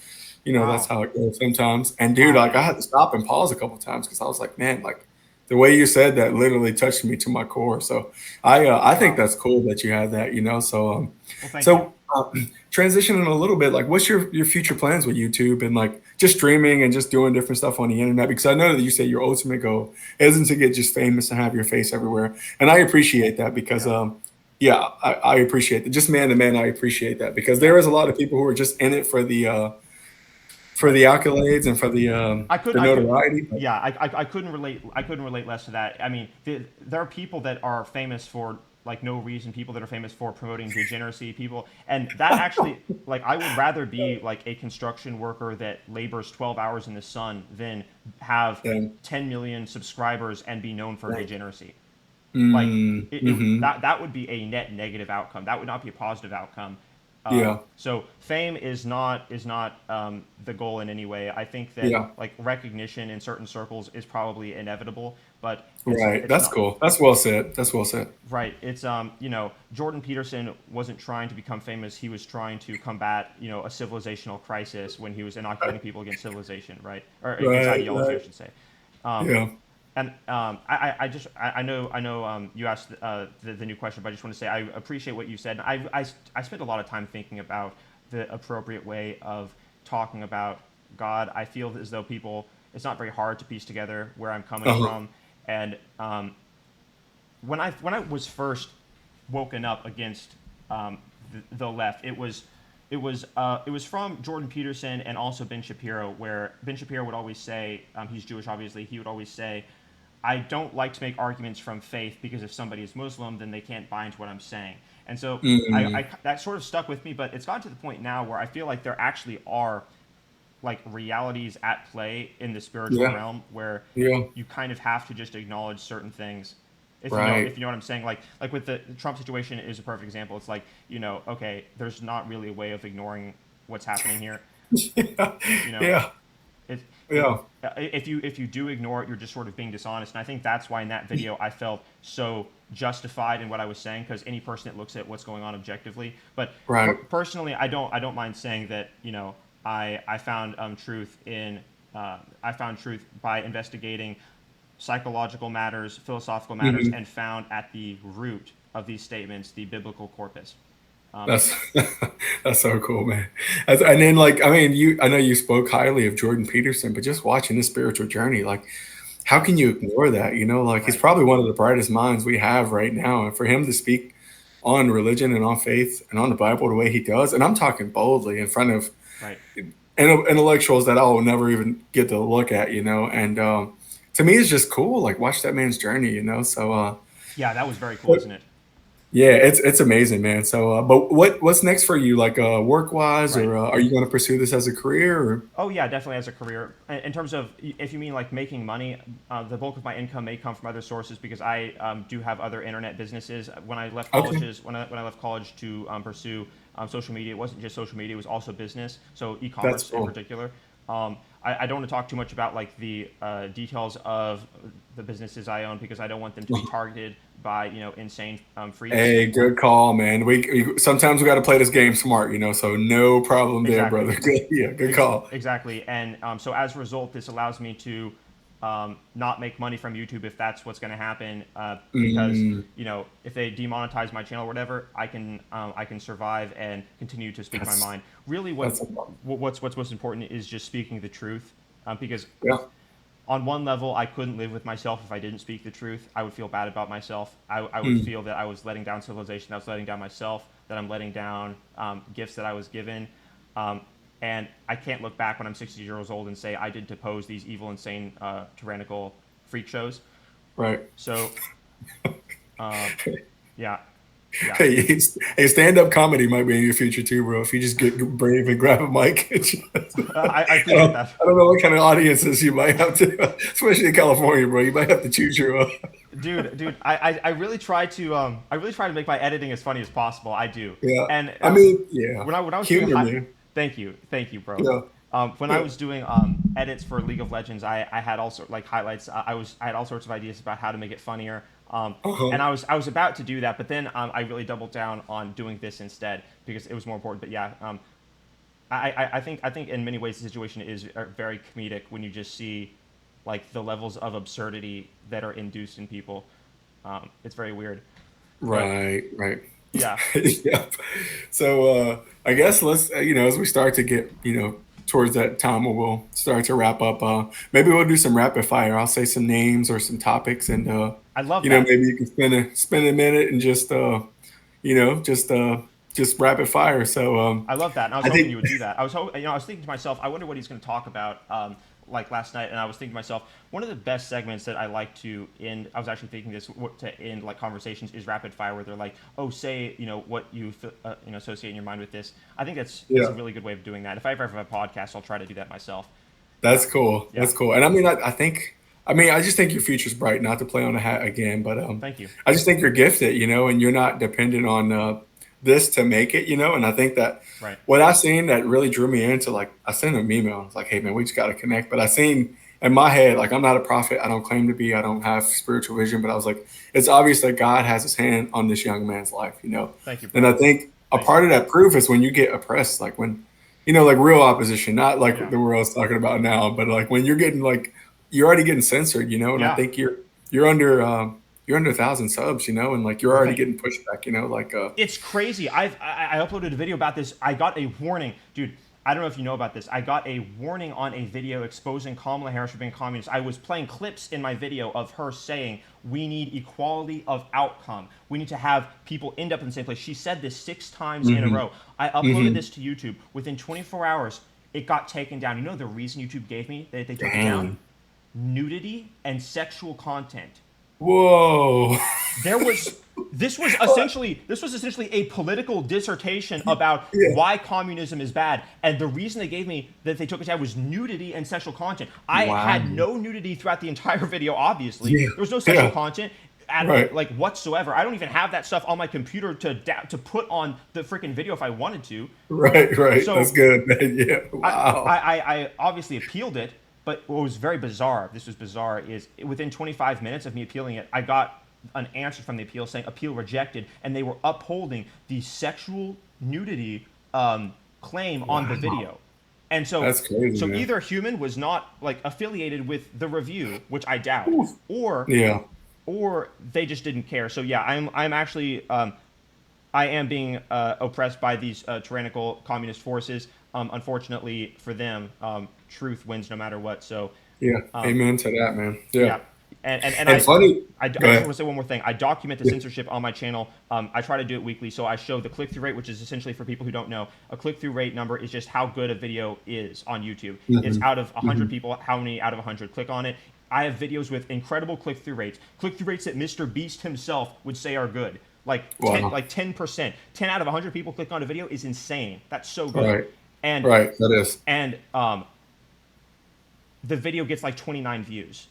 that's Wow. how it goes sometimes. And dude, Wow, like, I man. had to stop and pause a couple times because I was like, man, like the way you said that literally touched me to my core. So I think Wow. that's cool that you had that. So Well, thank you. so transitioning a little bit, like, what's your future plans with YouTube and like just streaming and just doing different stuff on the internet? Because I know that you say your ultimate goal isn't to get just famous and have your face everywhere, and I appreciate that because Yeah. yeah, I appreciate that. Just man to man, I appreciate that because Yeah. there is a lot of people who are just in it for Right. the accolades and for the I could, notoriety. But yeah, I couldn't relate. I couldn't relate less to that. I mean, there are people that are famous for like no reason. People that are famous for promoting degeneracy. People, and that actually, like, I would rather be like a construction worker that labors 12 hours in the sun than have and 10 million subscribers and be known for right. degeneracy. Like Mm-hmm. that would be a net negative outcome. That would not be a positive outcome. Yeah, So fame is not the goal in any way. I think that yeah. like recognition in certain circles is probably inevitable, but Right. it's That's not. cool. That's well said. That's well said. Right. It's Jordan Peterson wasn't trying to become famous. He was trying to combat a civilizational crisis when he was inoculating people against civilization, right, or against Right. ideology, I Right. should say. Um, Yeah. and I know you asked the new question, but I just want to say I appreciate what you said. I spent a lot of time thinking about the appropriate way of talking about God. I feel as though people it's not very hard to piece together where I'm coming Uh-huh. from, and when I was first woken up against the left, it was from Jordan Peterson and also Ben Shapiro, where Ben Shapiro would always say he's Jewish, obviously. He would always say, "I don't like to make arguments from faith because if somebody is Muslim, then they can't buy into what I'm saying." And so Mm. that sort of stuck with me, but it's gotten to the point now where I feel like there actually are like realities at play in the spiritual Yeah. realm where Yeah. you kind of have to just acknowledge certain things if you know Right. if you know what I'm saying, like with the Trump situation is a perfect example. It's like okay, there's not really a way of ignoring what's happening here. Yeah. you know Yeah. it, it Yeah. if you do ignore it, you're just sort of being dishonest. And I think that's why in that video I felt so justified in what I was saying, because any person that looks at what's going on objectively. But Right. personally, I don't mind saying that I found truth in I found truth by investigating psychological matters, philosophical matters, Mhm. and found at the root of these statements the biblical corpus. That's that's so cool, man. And then, like, I mean, I know you spoke highly of Jordan Peterson, but just watching his spiritual journey, like, how can you ignore that? You know, like, he's Right, probably one of the brightest minds we have right now, and for him to speak on religion and on faith and on the Bible the way he does, and I'm talking boldly in front of right. intellectuals that I'll never even get to look at, you know, and to me, it's just cool. Like, watch that man's journey, you know. So, Yeah, that was very cool, but isn't it? yeah, it's amazing, man. So, but what's next for you, like work wise, Right. or are you going to pursue this as a career? Or Oh yeah, definitely as a career. In terms of if you mean like making money, the bulk of my income may come from other sources because I do have other internet businesses. When I left okay, colleges, when I left college to pursue social media, it wasn't just social media; it was also business. So that's e-commerce in cool. particular. I don't want to talk too much about like the details of the businesses I own because I don't want them to be targeted by insane freaks. Hey, good call, man. We sometimes we got to play this game smart, you know. So no problem there, Exactly. brother. Good, yeah, good call. Exactly. And so as a result, this allows me to not make money from YouTube if that's what's going to happen. Because Mm, if they demonetize my channel or whatever, I can survive and continue to speak my that's mind. Really, that's what's most important is just speaking the truth. Because yeah. on one level, I couldn't live with myself if I didn't speak the truth. I would feel bad about myself. I would Mm, feel that I was letting down civilization, I was letting down myself, that I'm letting down gifts that I was given. Um, and I can't look back when I'm 60 years old and say I did depose these evil, insane, tyrannical freak shows. right. So, yeah, yeah. Hey, stand-up comedy might be in your future too, bro. If you just get brave and grab a mic. I appreciate that. I don't know what kind of audiences you might have to, especially in California, bro. You might have to choose your. Dude, I really try to make my editing as funny as possible. I do, Yeah. and I mean, yeah. when I was doing Humor, man. thank you, bro. Yeah. When I Yeah. was doing edits for League of Legends, I had all sort like highlights. I had all sorts of ideas about how to make it funnier. And Uh-huh. I was about to do that, but then I really doubled down on doing this instead because it was more important. But yeah, I think in many ways the situation is very comedic when you just see like the levels of absurdity that are induced in people. It's very weird, but Right, right. yeah, Yeah. So I guess let's as we start to get towards that time where we'll start to wrap up. Maybe we'll do some rapid fire. I'll say some names or some topics, and I love that. maybe you can spend a minute and just you know just uh just rapid fire. So I love that, and I was I hoping think you would do that. I was thinking to myself, I wonder what he's going to talk about. Like last night, and I was thinking to myself, one of the best segments that I like to end. I was actually thinking this to end like conversations is rapid fire, where they're like, "Oh, say what you associate in your mind with this." I think that's yeah. a really good way of doing that. If I ever have a podcast, I'll try to do that myself. That's cool. Yeah, That's cool. And I mean, I just think your future's bright. Not to play on a hat again, but thank you. I just think you're gifted, and you're not dependent on this to make it, And I think that Right. what I seen that really drew me into, like, I sent him an email. I was like, hey man, we just got to connect. But I seen in my head, like, I'm not a prophet. I don't claim to be. I don't have spiritual vision. But I was like, it's obvious that God has His hand on this young man's life. Thank you, And bro. I think a Thank you. part of that proof is when you get oppressed, like when like real opposition, not like Yeah. the world's talking about now, but like when you're getting like you're already getting censored. And I Yeah. think you're under 1,000 subs, and like you're already Right. getting pushback, like It's crazy. I uploaded a video about this. I got a warning, dude. I don't know if you know about this. I got a warning on a video exposing Kamala Harris for being communist. I was playing clips in my video of her saying we need equality of outcome. We need to have people end up in the same place. She said this 6 times in a hmm row. I uploaded hmm this to YouTube. Within 24 hours, it got taken down. You know the reason YouTube gave me that they took it down? dang, Nudity and sexual content. whoa, There was this was essentially a political dissertation about yeah, why communism is bad, and the reason they gave me that they took it down was nudity and sexual content. I wow, had no nudity throughout the entire video. Obviously, yeah, there was no sexual yeah, content at right, like whatsoever. I don't even have that stuff on my computer to put on the freaking video if I wanted to. right, that's So good, man. Yeah, wow, I obviously appealed it, but what was very bizarre, this was bizarre, is within 25 minutes of me appealing it, I got an answer from the appeal saying appeal rejected, and they were upholding the sexual nudity claim on the wow, video. And That's crazy, so man. either human was not like affiliated with the review, which I doubt, Oof. or Yeah. they just didn't care. So yeah, I'm actually I am being oppressed by these tyrannical communist forces. Unfortunately for them, truth wins no matter what. So Yeah. um, Amen to that, man. Yeah. yeah, and And funny. I Go just want ahead. to say one more thing. I document the Yeah. censorship on my channel. I try to do it weekly, so I show the click-through rate, which is essentially for people who don't know, a click-through rate number is just how good a video is on YouTube. It's Hmm. out of 100 Hmm. people, how many out of 100 click on it. I have videos with incredible click-through rates that Mr. Beast himself would say are good. Wow. Like 10%. 10 out of 100 people click on a video is insane. That's so good. Right. And Right. That is. and the video gets like 29 views.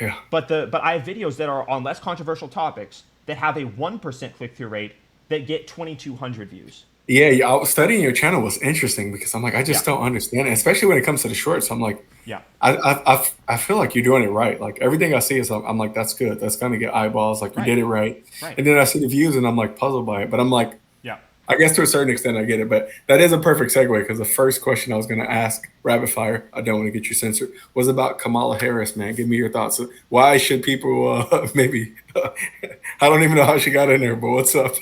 Yeah. But I have videos that are on less controversial topics that have a 1% click through rate that get 2,200 views. Yeah, yeah, studying your channel was interesting because I'm like, I Yeah, just don't understand it, especially when it comes to the shorts. I'm like, yeah, I feel like you're doing it right. Like everything I see is, I'm like, that's good. That's gonna get eyeballs. Like you right, did it right. right, And then I see the views and I'm like puzzled by it. But I'm like, yeah. I guess to a certain extent I get it. But that is a perfect segue because the first question I was gonna ask, rapid fire, I don't want to get you censored, was about Kamala Harris. Man, give me your thoughts. Why should people maybe? I don't even know how she got in there, but what's up?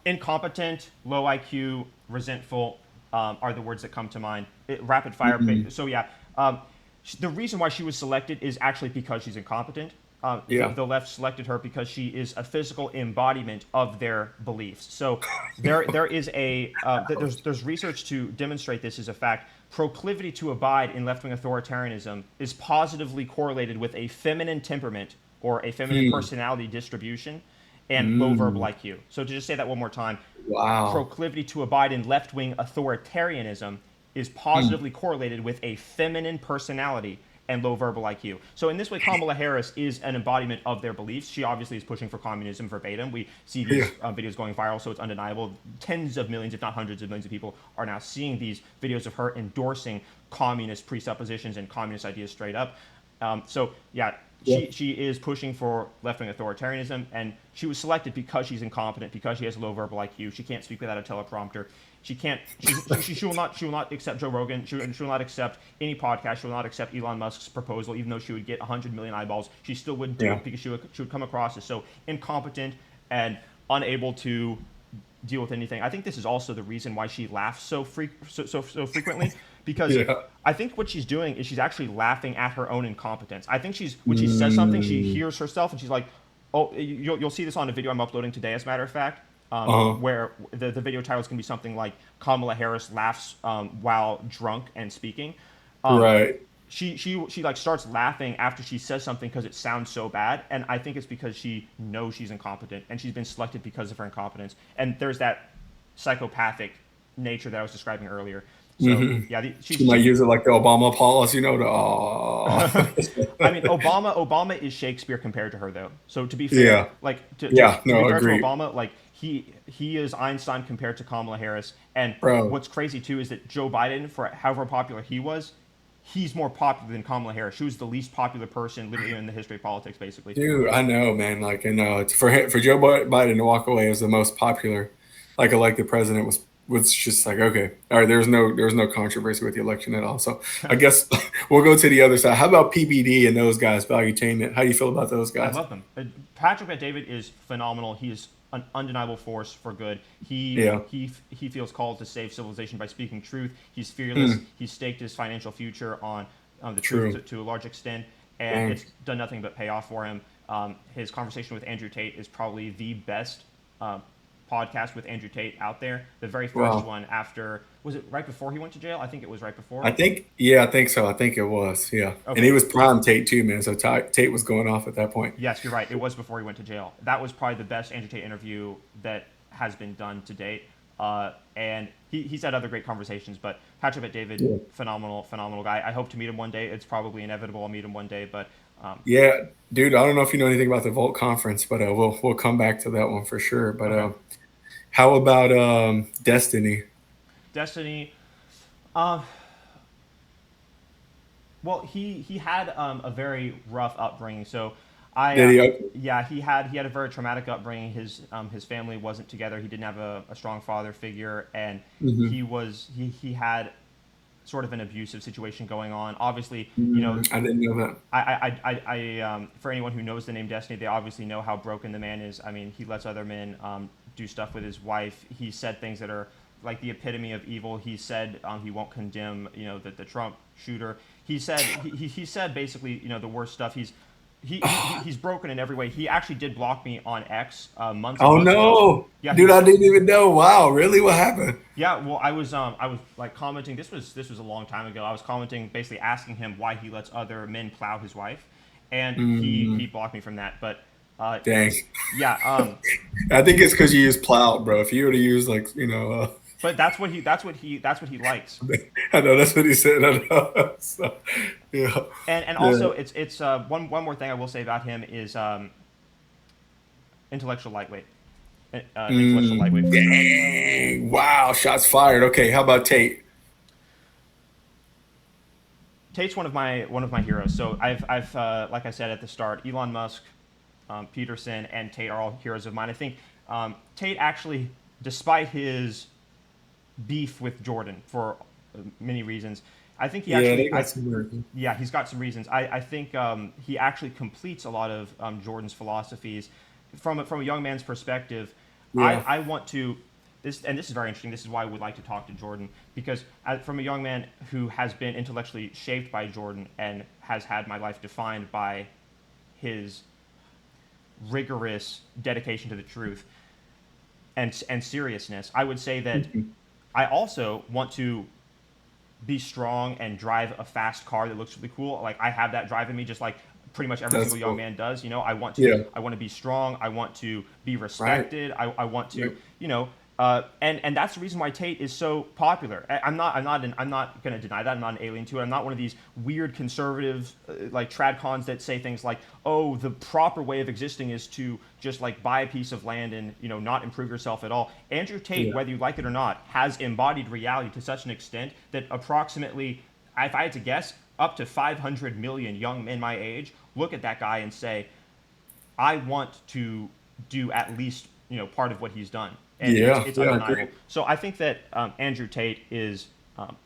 Incompetent, low IQ, resentful are the words that come to mind. Rapid fire. Mhm. So yeah, the reason why she was selected is actually because she's incompetent. Yeah. The left selected her because she is a physical embodiment of their beliefs. So there is there's research to demonstrate this as a fact. Proclivity to abide in left-wing authoritarianism is positively correlated with a feminine temperament or a feminine Hmm. personality distribution and low verbal Mm. IQ. So to just say that one more time, Wow. proclivity to abide in left wing authoritarianism is Mm. positively correlated with a feminine personality and low verbal IQ. So in this way, Kamala Harris is an embodiment of their beliefs. She obviously is pushing for communism verbatim. We see Yeah. these videos going viral, so it's undeniable. Tens of millions, if not hundreds of millions of people are now seeing these videos of her endorsing communist presuppositions and communist ideas straight up. So yeah, Yeah. she is pushing for left wing authoritarianism, and she was selected because she's incompetent, because she has low verbal IQ. She can't speak without a teleprompter. She can't. She will not accept Joe Rogan. She will not accept any podcast. She will not accept Elon Musk's proposal, even though she would get 100 million eyeballs. She still wouldn't do Yeah. it because she would come across as so incompetent and unable to deal with anything. I think this is also the reason why she laughs so frequently, because Yeah. I think what she's doing is she's actually laughing at her own incompetence. I think she's when she says something, she Mm. hears herself and she's like, "Oh, you'll see this on a video I'm uploading today, as a matter of fact." Uh-huh. Where the video title is going to be something like Kamala Harris laughs while drunk and speaking. Um, Right. she like starts laughing after she says something because it sounds so bad, and I think it's because she knows she's incompetent and she's been selected because of her incompetence. And there's that psychopathic nature that I was describing earlier. So Hmm. yeah, She might use it like the Obama pause, the I mean, Obama is Shakespeare compared to her, though. So to be fair, Yeah. like Yeah. to be No, fair to agreed. Obama, like he is Einstein compared to Kamala Harris. And Bro. what's crazy too is that Joe Biden, for however popular he was, he's more popular than Kamala Harris. She was the least popular person literally in the history of politics, basically. Dude, I know, man. Like, and it's for Joe Biden to walk away as the most popular, like elected president was just like, okay, all right. There's no controversy with the election at all. So I guess we'll go to the other side. How about PBD and those guys, Valuetainment? How do you feel about those I guys? love them. Patrick Bet David is phenomenal. He is an undeniable force for good. Yeah. He feels called to save civilization by speaking truth. He's fearless. Hmm. He's staked his financial future on the truth True. to a large extent, and Dang. it's done nothing but pay off for him. His conversation with Andrew Tate is probably the best uh, podcast with Andrew Tate out there. The very first Wow. one after, was it right before he went to jail? I think it was right before. I think so. I think it was. Yeah. And he Okay, was prime Tate too, man. So Tate was going off at that point. yes, you're right. It was before he went to jail. That was probably the best Andrew Tate interview that has been done to date. And he's had other great conversations, but Patrick Bet David, Yeah. phenomenal guy. I hope to meet him one day. It's probably inevitable I'll meet him one day, but Yeah, dude. I don't know if you know anything about the Volt conference, but we'll come back to that one for sure. But okay. how about Destiny? Destiny, uh, well, he had a very rough upbringing. So Did he? yeah, he had a very traumatic upbringing. His family wasn't together. He didn't have a strong father figure, and Mhm. he had sort of an abusive situation going on. Obviously, I didn't know that. for anyone who knows the name Destiny, they obviously know how broken the man is. I mean, he lets other men do stuff with his wife. He said things that are like the epitome of evil. He said he won't condemn, the Trump shooter. He said basically, the worst stuff. He's broken in every way. He actually did block me on X months and Oh months ago. no, Yeah, dude, I didn't even know. Wow, really? What happened? yeah. Well, I was like commenting. This was a long time ago. I was commenting, basically asking him why he lets other men plow his wife, and he blocked me from that. But Dang. yeah, I think it's because you use plow, bro. If you were to use like, but that's what he likes. I know that's what he said. I know. So, yeah, And yeah. also it's one more thing I will say about him is intellectual lightweight. Intellectual lightweight for sure. Dang. Wow. Shots fired. Okay. How about Tate? Tate's one of my heroes. So I've like I said at the start, Elon Musk, Peterson, and Tate are all heroes of mine. I think Tate actually, despite his beef with Jordan for many reasons, I think he Yeah, actually they got some work. yeah, he's got some reasons. I think he actually completes a lot of Jordan's philosophies from a young man's perspective. I, Yeah. I want to this is very interesting. This is why I would like to talk to Jordan because from a young man who has been intellectually shaped by Jordan and has had my life defined by his rigorous dedication to the truth and seriousness, I would say that I also want to be strong and drive a fast car that looks really cool. Like I have that drive in me, just like pretty much every That's single young cool. man does. I want to Yeah. I want to be strong. I want to be Right. respected. I want Right. to and that's the reason why Tate is so popular. I'm not going to deny that. I'm not an alien to it. I'm not one of these weird conservative like trad cons that say things like, oh, the proper way of existing is to just like buy a piece of land and not improve yourself at all. Andrew Tate, Yeah. whether you like it or not, has embodied reality to such an extent that approximately, if I had to guess, up to 500 million young men my age look at that guy and say, I want to do at least part of what he's done, and it's Yeah. it's Yeah. I agree. undeniable. So I think that Andrew Tate is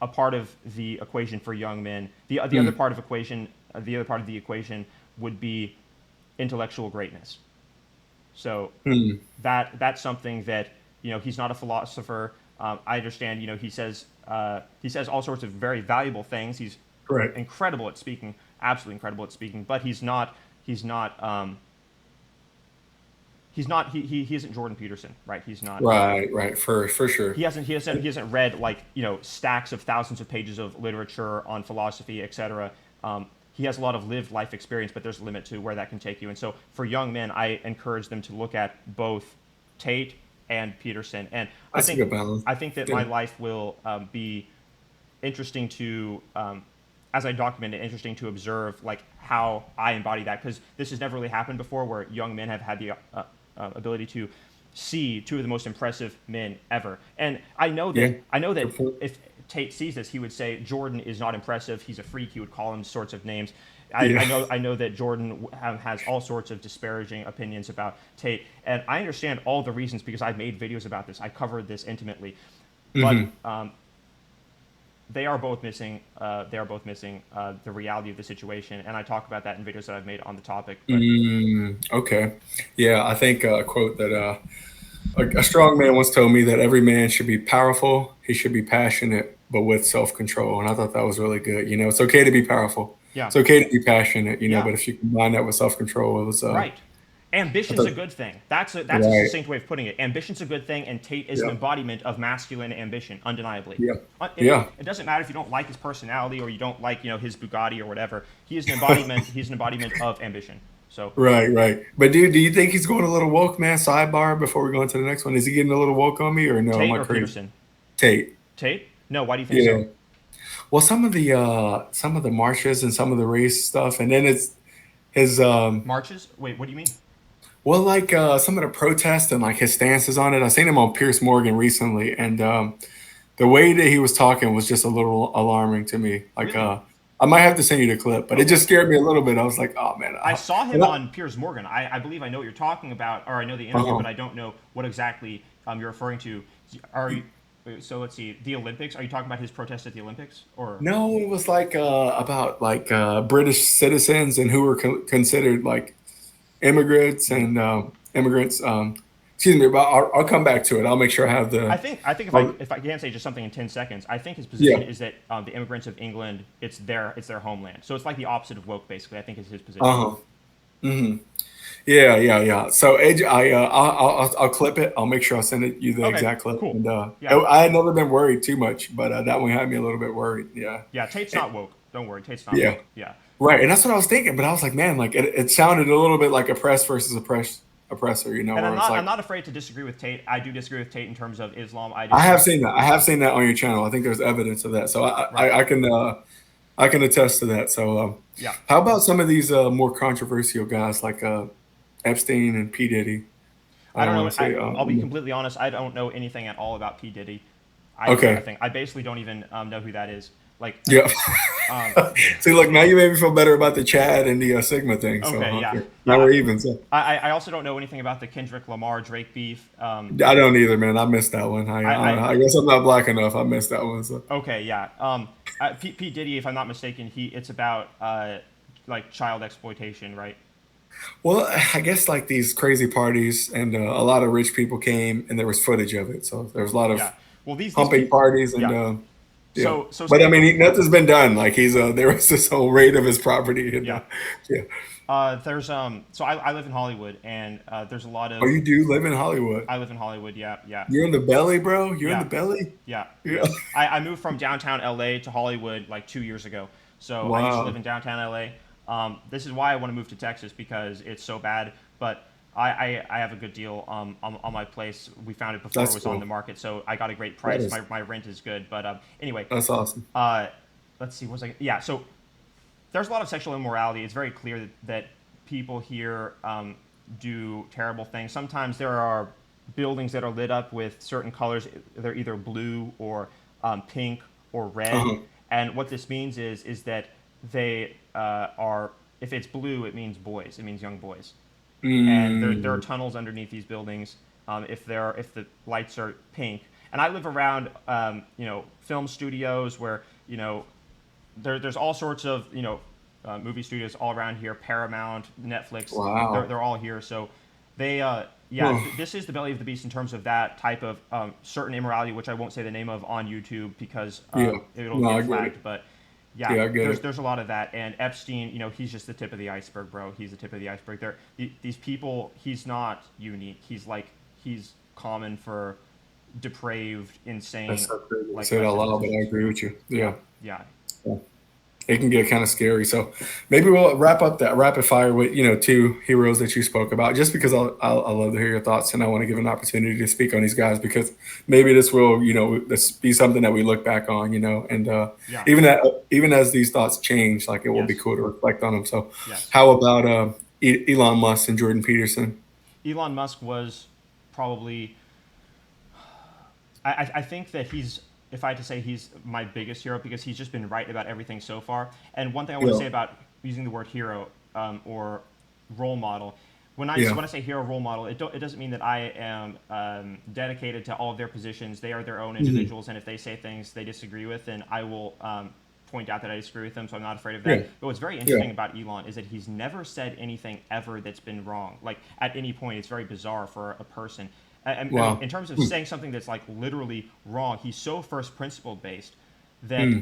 a part of the equation for young men. The other Mm. part of equation, the other part of the equation would be intellectual greatness. So Mm. that's something that he's not a philosopher. I understand. He says all sorts of very valuable things. He's Right. incredible at speaking, absolutely incredible at speaking. But he isn't Jordan Peterson, right? He's not. Right. Right. For sure. He hasn't read like stacks of thousands of pages of literature on philosophy, etc. He has a lot of lived life experience, but there's a limit to where that can take you. And so for young men, I encourage them to look at both Tate and Peterson. And I That's a think good balance. I think that Yeah. my life will be interesting to as I document it, interesting to observe like how I embody that because this has never really happened before, where young men have had the ability to see two of the most impressive men ever. And Yeah. I know that Good point. if Tate sees this, he would say Jordan is not impressive. He's a freak. He would call him sorts of names. Yeah. I know that Jordan has all sorts of disparaging opinions about Tate, and I understand all the reasons because I've made videos about this. I covered this intimately, but Hmm. they are both missing. They are both missing the reality of the situation, and I talk about that in videos that I've made on the topic. But Okay. Yeah. I think a quote that a strong man once told me that every man should be powerful. He should be passionate, but with self control. And I thought that was really good. It's okay to be powerful. yeah, It's okay to be passionate. yeah, But if you combine that with self control, it was. right. I Ambition's thought a good thing. That's a right. succinct way of putting it. Ambition's a good thing, and Tate is an Yeah. embodiment of masculine ambition, undeniably. Yeah. It, Yeah. it doesn't matter if you don't like his personality or you don't like his Bugatti or whatever. He is an embodiment. He's an embodiment of ambition. So Right. Right. But dude, do you think he's going a little woke, man? Sidebar before we go into the next one. Is he getting a little woke on me, or no? Am Tate I or crazy? Peterson? Tate. Tate? No. Why do you think Yeah. so? Well, some of the marches and some of the race stuff, and then it's his Marches? Wait, what do you mean? well, like some of the protests and like his stances on it. I seen him on Pierce Morgan recently, and the way that he was talking was just a little alarming to me. Like Really? I might have to send you the clip, but it Okay. just scared me a little bit. I was like, oh man. I saw And him on Piers Morgan. I believe I know what you're talking about, or I know the interview, uh-huh. but I don't know what exactly you're referring to. Are you? So let's see. The Olympics. Are you talking about his protest at the Olympics, or? No, it was like about like British citizens and who were considered like immigrants Hmm. and immigrants. Excuse me, but I'll come back to it. I'll make sure I have the. I think I'll, if I can say just something in 10 seconds, I think his yeah. position is that the immigrants of England, it's their homeland. So it's like the opposite of woke, basically. I think is his position. Uh huh. Hmm. Yeah, yeah, yeah. So AJ, I'll clip it. I'll make sure I send it you the Okay, exact clip. cool. And Yeah, I had never been worried too much, but that one had me a little bit worried. Yeah. yeah. Tate's Eh, not woke. Don't worry, Tate's not yeah. woke. Yeah. Right. And that's what I was thinking. But I was like, man, like it sounded a little bit like oppressed versus oppressor. And Where it's I'm like not afraid to disagree with Tate. I do disagree with Tate in terms of Islam. I I disagree. have seen that. I have seen that on your channel. I think there's evidence of that. So Right. I can attest to that. So Yeah. how about some of these more controversial guys like Epstein and P Diddy? I I don't don't know. want to say I'll be completely honest. I don't know anything at all about P Diddy. I know okay. nothing. I basically don't even know who that is. Like, Yeah. um, See, look, now you made me feel better about the Chad and the Sigma thing. So okay, yeah, okay, now yeah. we're even. So I also don't know anything about the Kendrick Lamar Drake beef. I don't either, man. I missed that one. I I guess I'm not black enough. I missed that one. So Okay, yeah. P Diddy, if I'm not mistaken, it's about like child exploitation, right? well, I guess like these crazy parties and a lot of rich people came and there was footage of it. So there was a lot of Yeah. Well, these pumping people, parties and yeah. yeah. So But I something. mean, nothing's been done. Like he's there was this whole raid of his property and Yeah. yeah. There's So I live in Hollywood, and there's a lot Oh, of. you do live in Hollywood? I live in Hollywood. Yeah, yeah, You're in the belly, bro. You're in the yeah, belly. yeah, Yeah. yeah. I moved from downtown LA to Hollywood like 2 years ago. So I used to live Wow, in downtown LA. This is why I want to move to Texas because it's so bad. But I have a good deal on my place. We found it before it that's was on the cool. market, so I got a great That price. is My rent is good. But anyway, that's awesome. uh, let's see. What was I? Yeah. So there's a lot of sexual immorality. It's very clear that people here do terrible things. Sometimes there are buildings that are lit up with certain colors. They're either blue or pink or red. Uh-huh. And what this means is that they are. If it's blue, it means boys. It means young boys. And there are Mm. tunnels underneath these buildings. If the lights are pink, and I live around film studios where there's all sorts of movie studios all around here. Paramount, Netflix, Wow. they're all here. So they yeah, Huh. this is the belly of the beast in terms of that type of certain immorality, which I won't say the name of on YouTube because Yeah. it'll No, I get get it. flagged. But yeah, Yeah, I get there's it. there's a lot of that. And Epstein, he's just the tip of the iceberg, bro. He's the tip of the iceberg. These people, he's not unique. He's common for depraved, That's insane, so crazy to like say it out leftist loud, but I decisions. agree with you. Yeah, Yeah. yeah, Yeah. It can get kind of scary. So maybe we'll wrap up that rapid fire with two heroes that you spoke about, just because I love to hear your thoughts and I want to give an opportunity to speak on these guys because maybe this will this be something that we look back on, and yeah. even as these thoughts change, like it will be Yes, cool to reflect on them. So yes. how about Elon Musk and Jordan Peterson? Elon Musk was probably. I think that if I had to say, he's my biggest hero because he's just been right about everything so far. And one thing I want to Yeah, say about using the word hero or role model, yeah, when I say hero role model, it doesn't mean that I am dedicated to all of their positions. They are their own mhm, individuals, and if they say things they disagree with, then I will point out that I disagree with them. So I'm not afraid of yeah, that. But what's very yeah. interesting about Elon is that he's never said anything ever that's been wrong. Like at any point, it's very bizarre for a person. I mean, Wow. in terms of Hmm, saying something that's like literally wrong, he's so first principled based that hmm,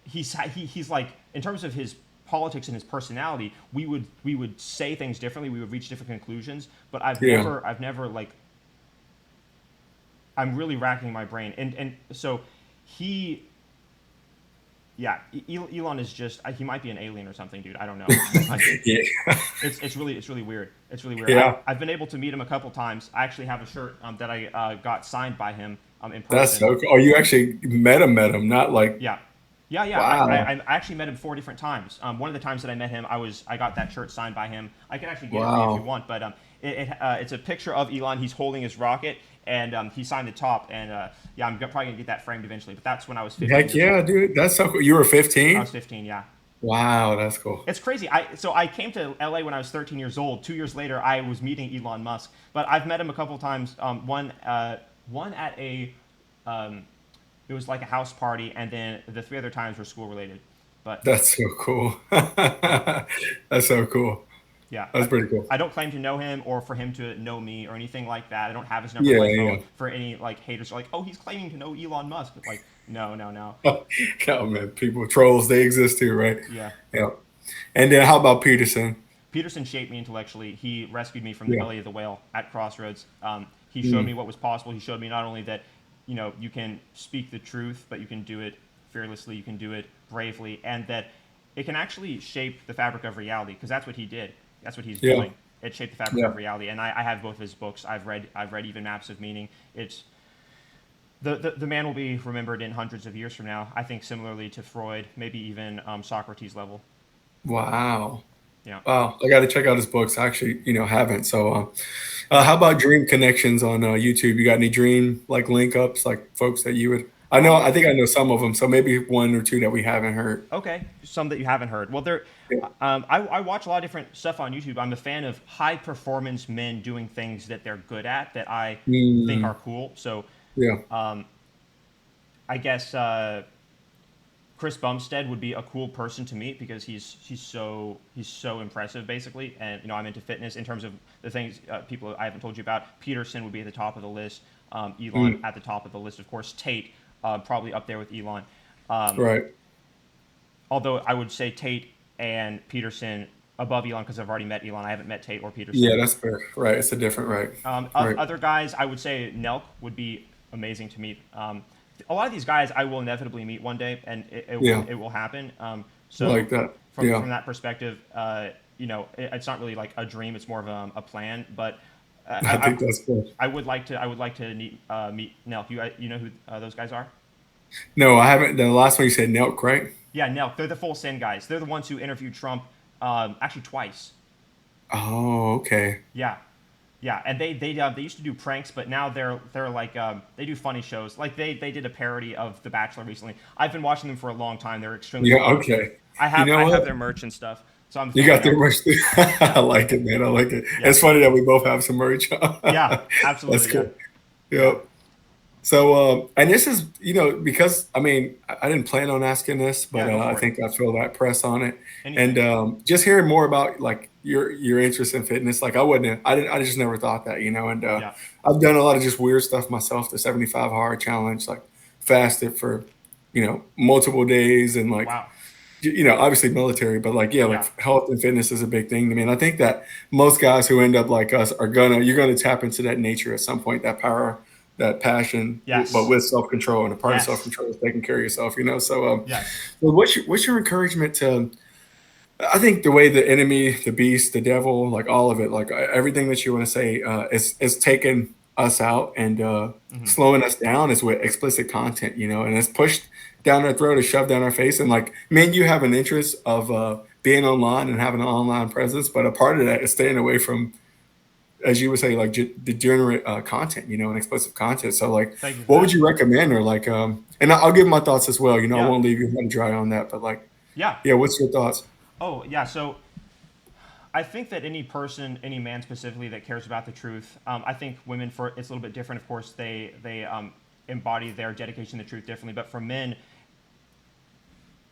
he's like, in terms of his politics and his personality, we would say things differently, we would reach different conclusions. But yeah. I've never like, I'm really racking my brain, and so he yeah, Elon is just he might be an alien or something, dude. I don't know. I, Yeah. it's really weird. It's really weird. Yeah. I've been able to meet him a couple times. I actually have a shirt that I got signed by him in That's person. so cool. Oh, you actually met him, not like Yeah, yeah, yeah. wow. I actually met him 4 different times. One of the times that I met him, I got that shirt signed by him. I can actually get it for you if you Wow. want, but it's a picture of Elon. He's holding his rocket, and he signed the top. And yeah, I'm probably gonna get that framed eventually. But that's when I was 15 Heck years yeah, old. dude. That's so cool. You were I was 15? 15. Yeah. Wow, that's cool. It's crazy. I came to LA when I was 13 years old. 2 years later, I was meeting Elon Musk. But I've met him a couple times. One at a it was like a house party, and then the three other times were school related. But That's so cool. That's so cool. yeah, That's pretty cool. I don't claim to know him or for him to know me or anything like that. I don't have his number in Yeah, my yeah. phone for any like haters who are like, oh, he's claiming to know Elon Musk. Like, no, no, no. Oh man, people trolls they exist too, right? Yeah. Yeah. And then how about Peterson? Peterson shaped me intellectually. He rescued me from the Yeah. belly of the whale at Crossroads. He showed me Mm, what was possible. He showed me not only that, you can speak the truth, but you can do it fearlessly, you can do it bravely, and that it can actually shape the fabric of reality, because that's what he did. That's what he's yeah. doing. It shaped the fabric Yeah. of reality, and I have both of his books. I've read even Maps of Meaning. It's the man will be remembered in hundreds of years from now. I think similarly to Freud, maybe even Socrates level. Wow. Yeah. Wow. I got to check out his books. I actually, haven't. So, Yeah. how about Dream Connections on YouTube? You got any Dream like link ups, like folks that you would? I know. Um, I think I know some of them. So maybe one or two that we haven't heard. Okay, some that you haven't heard. Well, Yeah. I watch a lot of different stuff on YouTube. I'm a fan of high performance men doing things that they're good at that I think are Mm, cool. So yeah. I guess Chris Bumstead would be a cool person to meet because he's so impressive basically. And I'm into fitness in terms of the things people I haven't told you about. Peterson would be at the top of the list. Elon Mm, at the top of the list, of course. Tate probably up there with Elon. right. Although I would say Tate and Peterson above Elon because I've already met Elon. I haven't met Tate or Yeah, Peterson. that's fair. Right. It's a different right. Right. Other guys, I would say Nelk would be amazing to meet. A lot of these guys I will inevitably meet one day, and Yeah. it will happen. I So like that. from Yeah. that perspective, it's not really like a dream; it's more of a plan. But I I, I think that's cool. I would like to meet Nelk. You know who those guys are? No, I haven't. The last one you said Nelk, right? Yeah, Nelk. They're the full sin guys. They're the ones who interviewed Trump actually twice. Oh, okay. Yeah, yeah, and they used to do pranks, but now they're like they do funny shows. Like they did a parody of The Bachelor recently. I've been watching them for a long time. They're extremely Yeah. funny. Okay. I You have know I what? have their merch and stuff, so I'm a You fan of got their Nelk. merch too. Yeah, I like it, man. I like it. yeah, It's funny that we both have some merch. yeah, That's absolutely, yeah, cool. yeah, Yep. So, and this is, because I mean, I didn't plan on asking this, yeah. but Go I for it. think I feel that press on it, and Anything. just hearing more about like your interest in fitness. Like I just never thought that, and Yeah. I've done a lot of just weird stuff myself. The 75 hard challenge, like fasted for, multiple days, and like Wow. obviously military, but like, yeah, like Yeah. health and fitness is a big thing to me. And I think that most guys who end up like us you're gonna tap into that nature at some point, that power, that passion, but Yes. with self control. And a part of self Yes. control is taking care of yourself, So, Yes. well, what's your encouragement to? I think the way the enemy, the beast, the devil, like all of it, like everything that you want to say, is taking us out and Hmm. slowing us down is with explicit content, and it's pushed down our throat, is shoved down our face. And like, man, you have an interest of being online and having an online presence, but a part of that is staying away from, as you would say, like degenerate content, and explicit content. So, like, Thank you for what would that. you recommend, or like, and I'll give my thoughts as well. I Yeah. won't leave you high and dry on that, but like, Yeah. yeah, what's your thoughts? Oh, yeah. So I think that any person, any man specifically that cares about the truth, I think women for it's a little bit different. Of course, they embody their dedication to the truth differently. But for men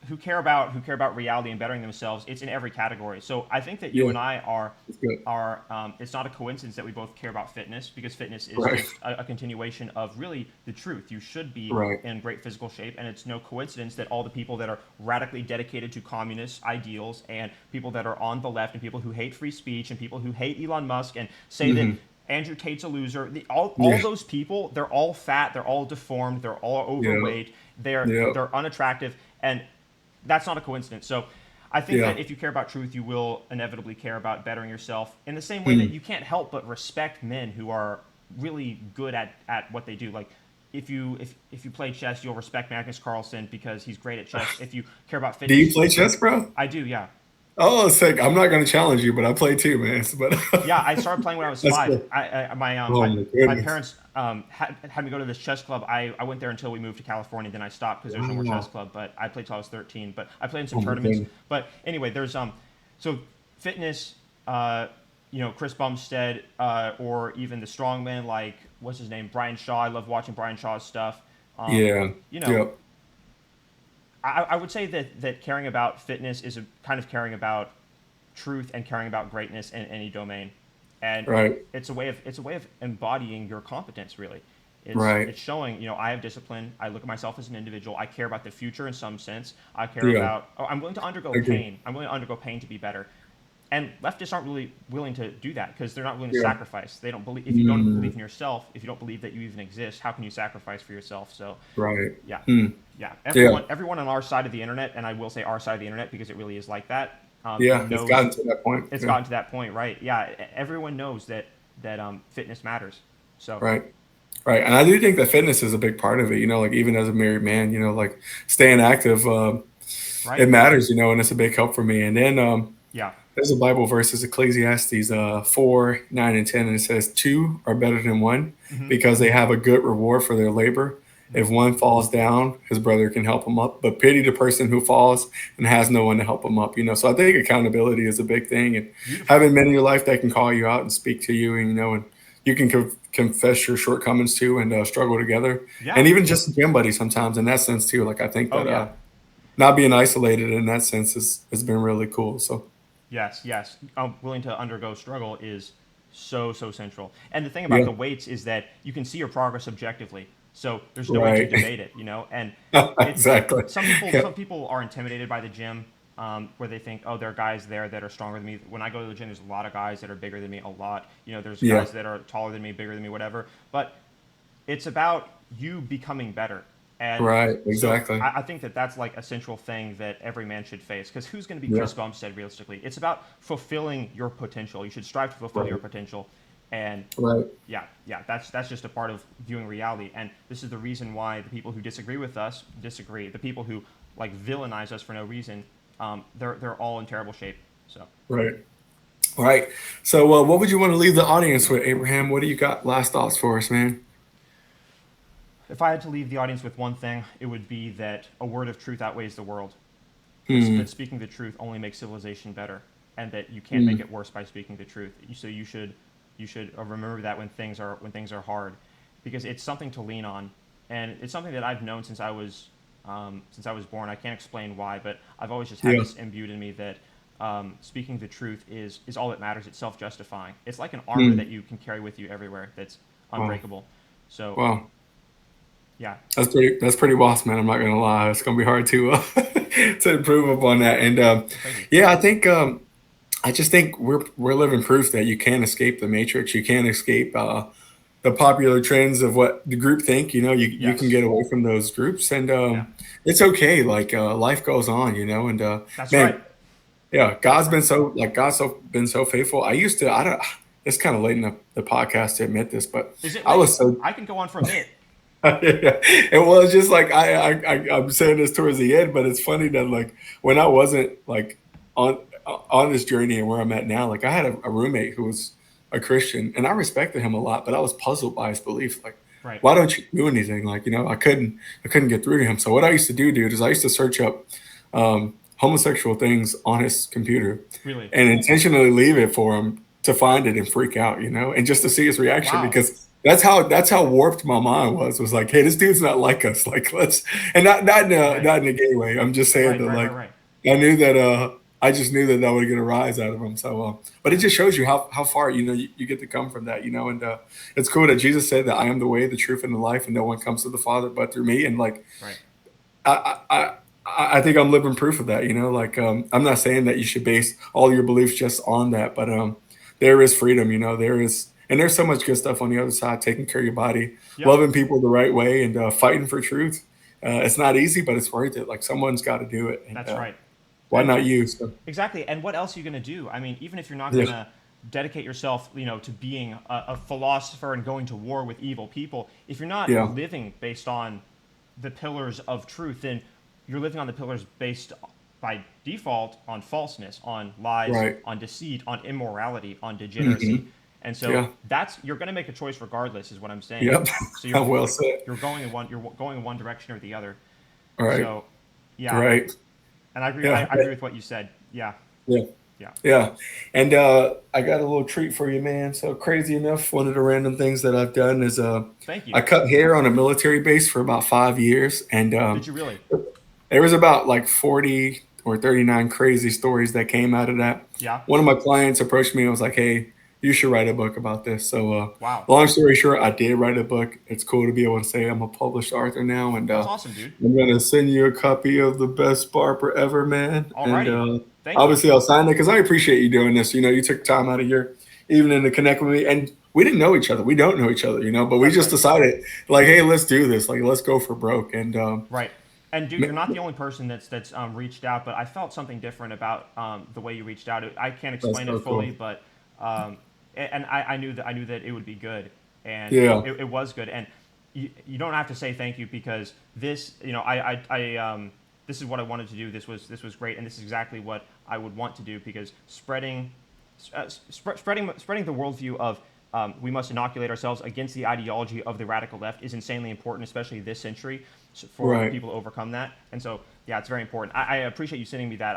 who care about reality and bettering themselves, it's in every category. So I think that you Yeah, and I are it's good. are it's not a coincidence that we both care about fitness because fitness is Right. just a continuation of really the truth. You should be Right. in great physical shape, and it's no coincidence that all the people that are radically dedicated to communist ideals and people that are on the left and people who hate free speech and people who hate Elon Musk and say that Hmm. Andrew Tate's a loser. All Yeah. those people, they're all fat, they're all deformed, they're all Yeah. overweight, they're Yeah. they're unattractive, and that's not a coincidence. So I think Yeah. that if you care about truth, you will inevitably care about bettering yourself in the same way that Mm. you can't help but respect men who are really good at what they do. Like if you play chess, you'll respect Magnus Carlsen because he's great at chess. If you care about Do you fitness, play chess, bro? I do, yeah. Oh, sick. I'm not going to challenge you, but I play too, man. But Yeah, I started playing when I was that's 5. cool. Oh my My goodness. parents had me go to this chess club. I went there until we moved to California. Then I stopped because there's no more chess Wow. club. But I played till I was 13. But I played in some Oh my tournaments. goodness. But anyway, there's so fitness. Chris Bumstead or even the strongman like what's his name, Brian Shaw. I love watching Brian Shaw's stuff. Yeah. You know, Yep. I would say that caring about fitness is a kind of caring about truth and caring about greatness in any domain, and Right. it's a way of embodying your competence. Really, Right. it's showing, I have discipline. I look at myself as an individual. I care about the future in some sense. I care Yeah. about, I'm willing to undergo Agree. pain. I'm willing to undergo pain to be better. And leftists aren't really willing to do that because they're not willing to Yeah. sacrifice. They don't believe, if you don't Mm, believe in yourself, if you don't believe that you even exist, how can you sacrifice for yourself? So right. yeah, Hmm. yeah. Yeah. Everyone on our side of the internet, and I will say our side of the internet because it really is like that, Yeah. It's knows gotten to that point. it's Yeah. gotten to that point, right? Yeah, everyone knows that fitness matters. So Right. Right. And I do think that fitness is a big part of it. Like even as a married man, like staying active, right, it matters, and it's a big help for me. And then yeah, there's a Bible verse, it's Ecclesiastes 4, 9, and 10, and it says, two are better than one mm-hmm. because they have a good reward for their labor. If Mm-hmm. one falls down, his brother can help him up. But pity the person who falls and has no one to help him up. So I think accountability is a big thing, and Beautiful, having men in your life that can call you out and speak to you, and you can confess your shortcomings to and struggle together, and yeah, even just a gym buddy sometimes in that sense too. Like I think oh that yeah. not being isolated in that sense has been really cool. So Yes, yes. Willing to undergo struggle is so central. And the thing about yeah, the weights is that you can see your progress objectively. So there's no way to right. debate it. And it's Exactly. Yeah. some people are intimidated by the gym, where they think, oh, there are guys there that are stronger than me. When I go to the gym, there's a lot of guys that are bigger than me, a lot. There's Yeah. guys that are taller than me, bigger than me, whatever. But it's about you becoming better. And Right. so Exactly. I think that that's like a central thing that every man should face. Because who's going to be Yeah. Chris Bumstead realistically? It's about fulfilling your potential. You should strive to fulfill your Right. potential. And Right. yeah, yeah, that's just a part of viewing reality. And this is the reason why the people who disagree with us disagree. The people who like villainize us for no reason, they're all in terrible shape. So Right. Right. So, what would you want to leave the audience with, Abraham? What do you got? Last thoughts for us, man? if I had to leave the audience with one thing, it would be that a word of truth outweighs the world. That Hmm. speaking the truth only makes civilization better, and that you can't make Hmm. it worse by speaking the truth. So you should remember that when things are hard, because it's something to lean on, and it's something that I've known since I was born. I can't explain why, but I've always just had Yeah. this imbued in me that speaking the truth is all that matters. It's self-justifying. It's like an armor Hmm. that you can carry with you everywhere. That's Wow. unbreakable. So Wow. yeah, That's pretty boss, man. I'm not gonna lie. It's gonna be hard to to improve upon that. And well, thank you. yeah, I just think we're living proof that you can't escape the matrix. You can't escape the popular trends of what the group think. You can Yes, get away from those groups, and yeah, it's okay. Like life goes on, and that's right. man, yeah, That's right. God's been so faithful. I used to I don't. It's kind of late in the podcast to admit this, but Is it I late? was so I can go on for a bit. it was just like I'm saying this towards the end, but it's funny that like when I wasn't like on on this journey and where I'm at now, like I had a roommate who was a Christian, and I respected him a lot, but I was puzzled by his beliefs. Like, Right. why don't you do anything? Like, I couldn't get through to him. So what I used to do, dude, is I used to search up homosexual things on his computer Really. and intentionally leave it for him to find it and freak out, and just to see his reaction Wow. because that's how warped my mind was like, hey, this dude's not like us. Like, let's and Right. not in a gay way. I'm just saying Right. that Right. Right. like Right. I just knew that would get a rise out of him. So, but it just shows you how far you get to come from that, and it's cool that Jesus said that I am the way, the truth, and the life, and no one comes to the Father but through me. And like Right. I I I think I'm living proof of that. Like I'm not saying that you should base all your beliefs just on that, but there is freedom. And there's so much good stuff on the other side. Taking care of your body, Yep. loving people the right way, and fighting for truth. It's not easy, but it's worth it. Like someone's got to do it, and That's right. why And not you? So exactly. And what else are you going to do? I mean, even if you're not yeah, going to dedicate yourself, to being a philosopher and going to war with evil people, if you're not yeah, living based on the pillars of truth, then you're living on the pillars based by default on falseness, on lies, right, on deceit, on immorality, on hmm, degeneracy. And so yeah, that's you're going to make a choice regardless, is what I'm saying. yep, So you're well you're said. you're going in one direction or the other. All right, So yeah, right, and I agree. I yeah, agree with what you said. Yeah. yeah. Yeah. Yeah. And I got a little treat for you, man. So crazy enough, one of the random things that I've done is Thank I you. cut hair on a military base for about 5 years, and Did you really? there was about like 40 or 39 crazy stories that came out of that. Yeah. One of my clients approached me and was like, "Hey, you should write a book about this." So, Wow. long story short, I did write a book. It's cool to be able to say I'm a published author now, and That's awesome, dude. I'm gonna send you a copy of the best barber ever, man. And Alrighty. Thank you. obviously, I'll sign it because I appreciate you doing this. You know, you took time out of your evening to connect with me, and we didn't know each other. We don't know each other, you know, but we That's just right. decided, like, hey, let's do this. Like, let's go for broke. And Right. And dude, you're not the only person that's reached out, but I felt something different about the way you reached out. I can't that's explain it so fully, cool. but and I knew that it would be good, and Yeah, it was good. And you don't have to say thank you because this, this is what I wanted to do. This was great, and this is exactly what I would want to do because spreading the worldview of we must inoculate ourselves against the ideology of the radical left is insanely important, especially this century, for right. people to overcome that. And so, yeah, it's very important. I appreciate you sending me that.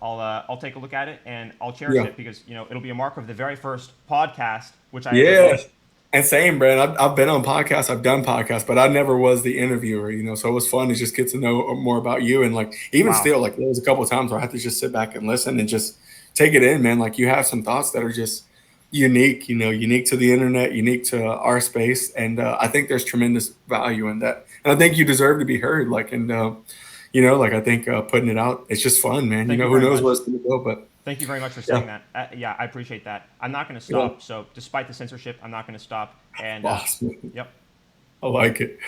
I'll take a look at it and I'll cherish Yeah. it because it'll be a mark of the very first podcast which I ever Yeah. did. And same, Brand. I've been on podcasts, I've done podcasts, but I never was the interviewer, you know. So it was fun to just get to know more about you. And like, even Wow. still, like, there was a couple of times where I had to just sit back and listen and just take it in, man. Like, you have some thoughts that are just unique, you know, unique to the internet, unique to our space. And I think there's tremendous value in that. And I think you deserve to be heard. Like, and, like, I think putting it out, it's just fun, man. You Thank you know, who very knows where much. it's going to go, but Thank you very much for yeah, saying that. Yeah, I appreciate that. I'm not going to yeah, stop. So, despite the censorship, I'm not going to stop. And awesome. yep. I like it.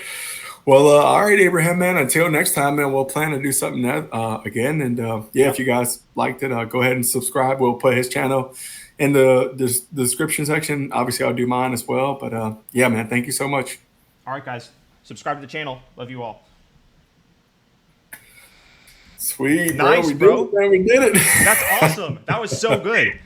Well, all right, Abraham, man. Until next time, man, we'll plan to do something that, again. And yeah, if Yep. you guys liked it, go ahead and subscribe. We'll put his channel in the description section. Obviously, I'll do mine as well. But yeah, man, thank you so much. All right, guys. Subscribe to the channel. Love you all. Sweet, bro. Nice, We did bro. it, man. We did it. That's awesome. That was so good.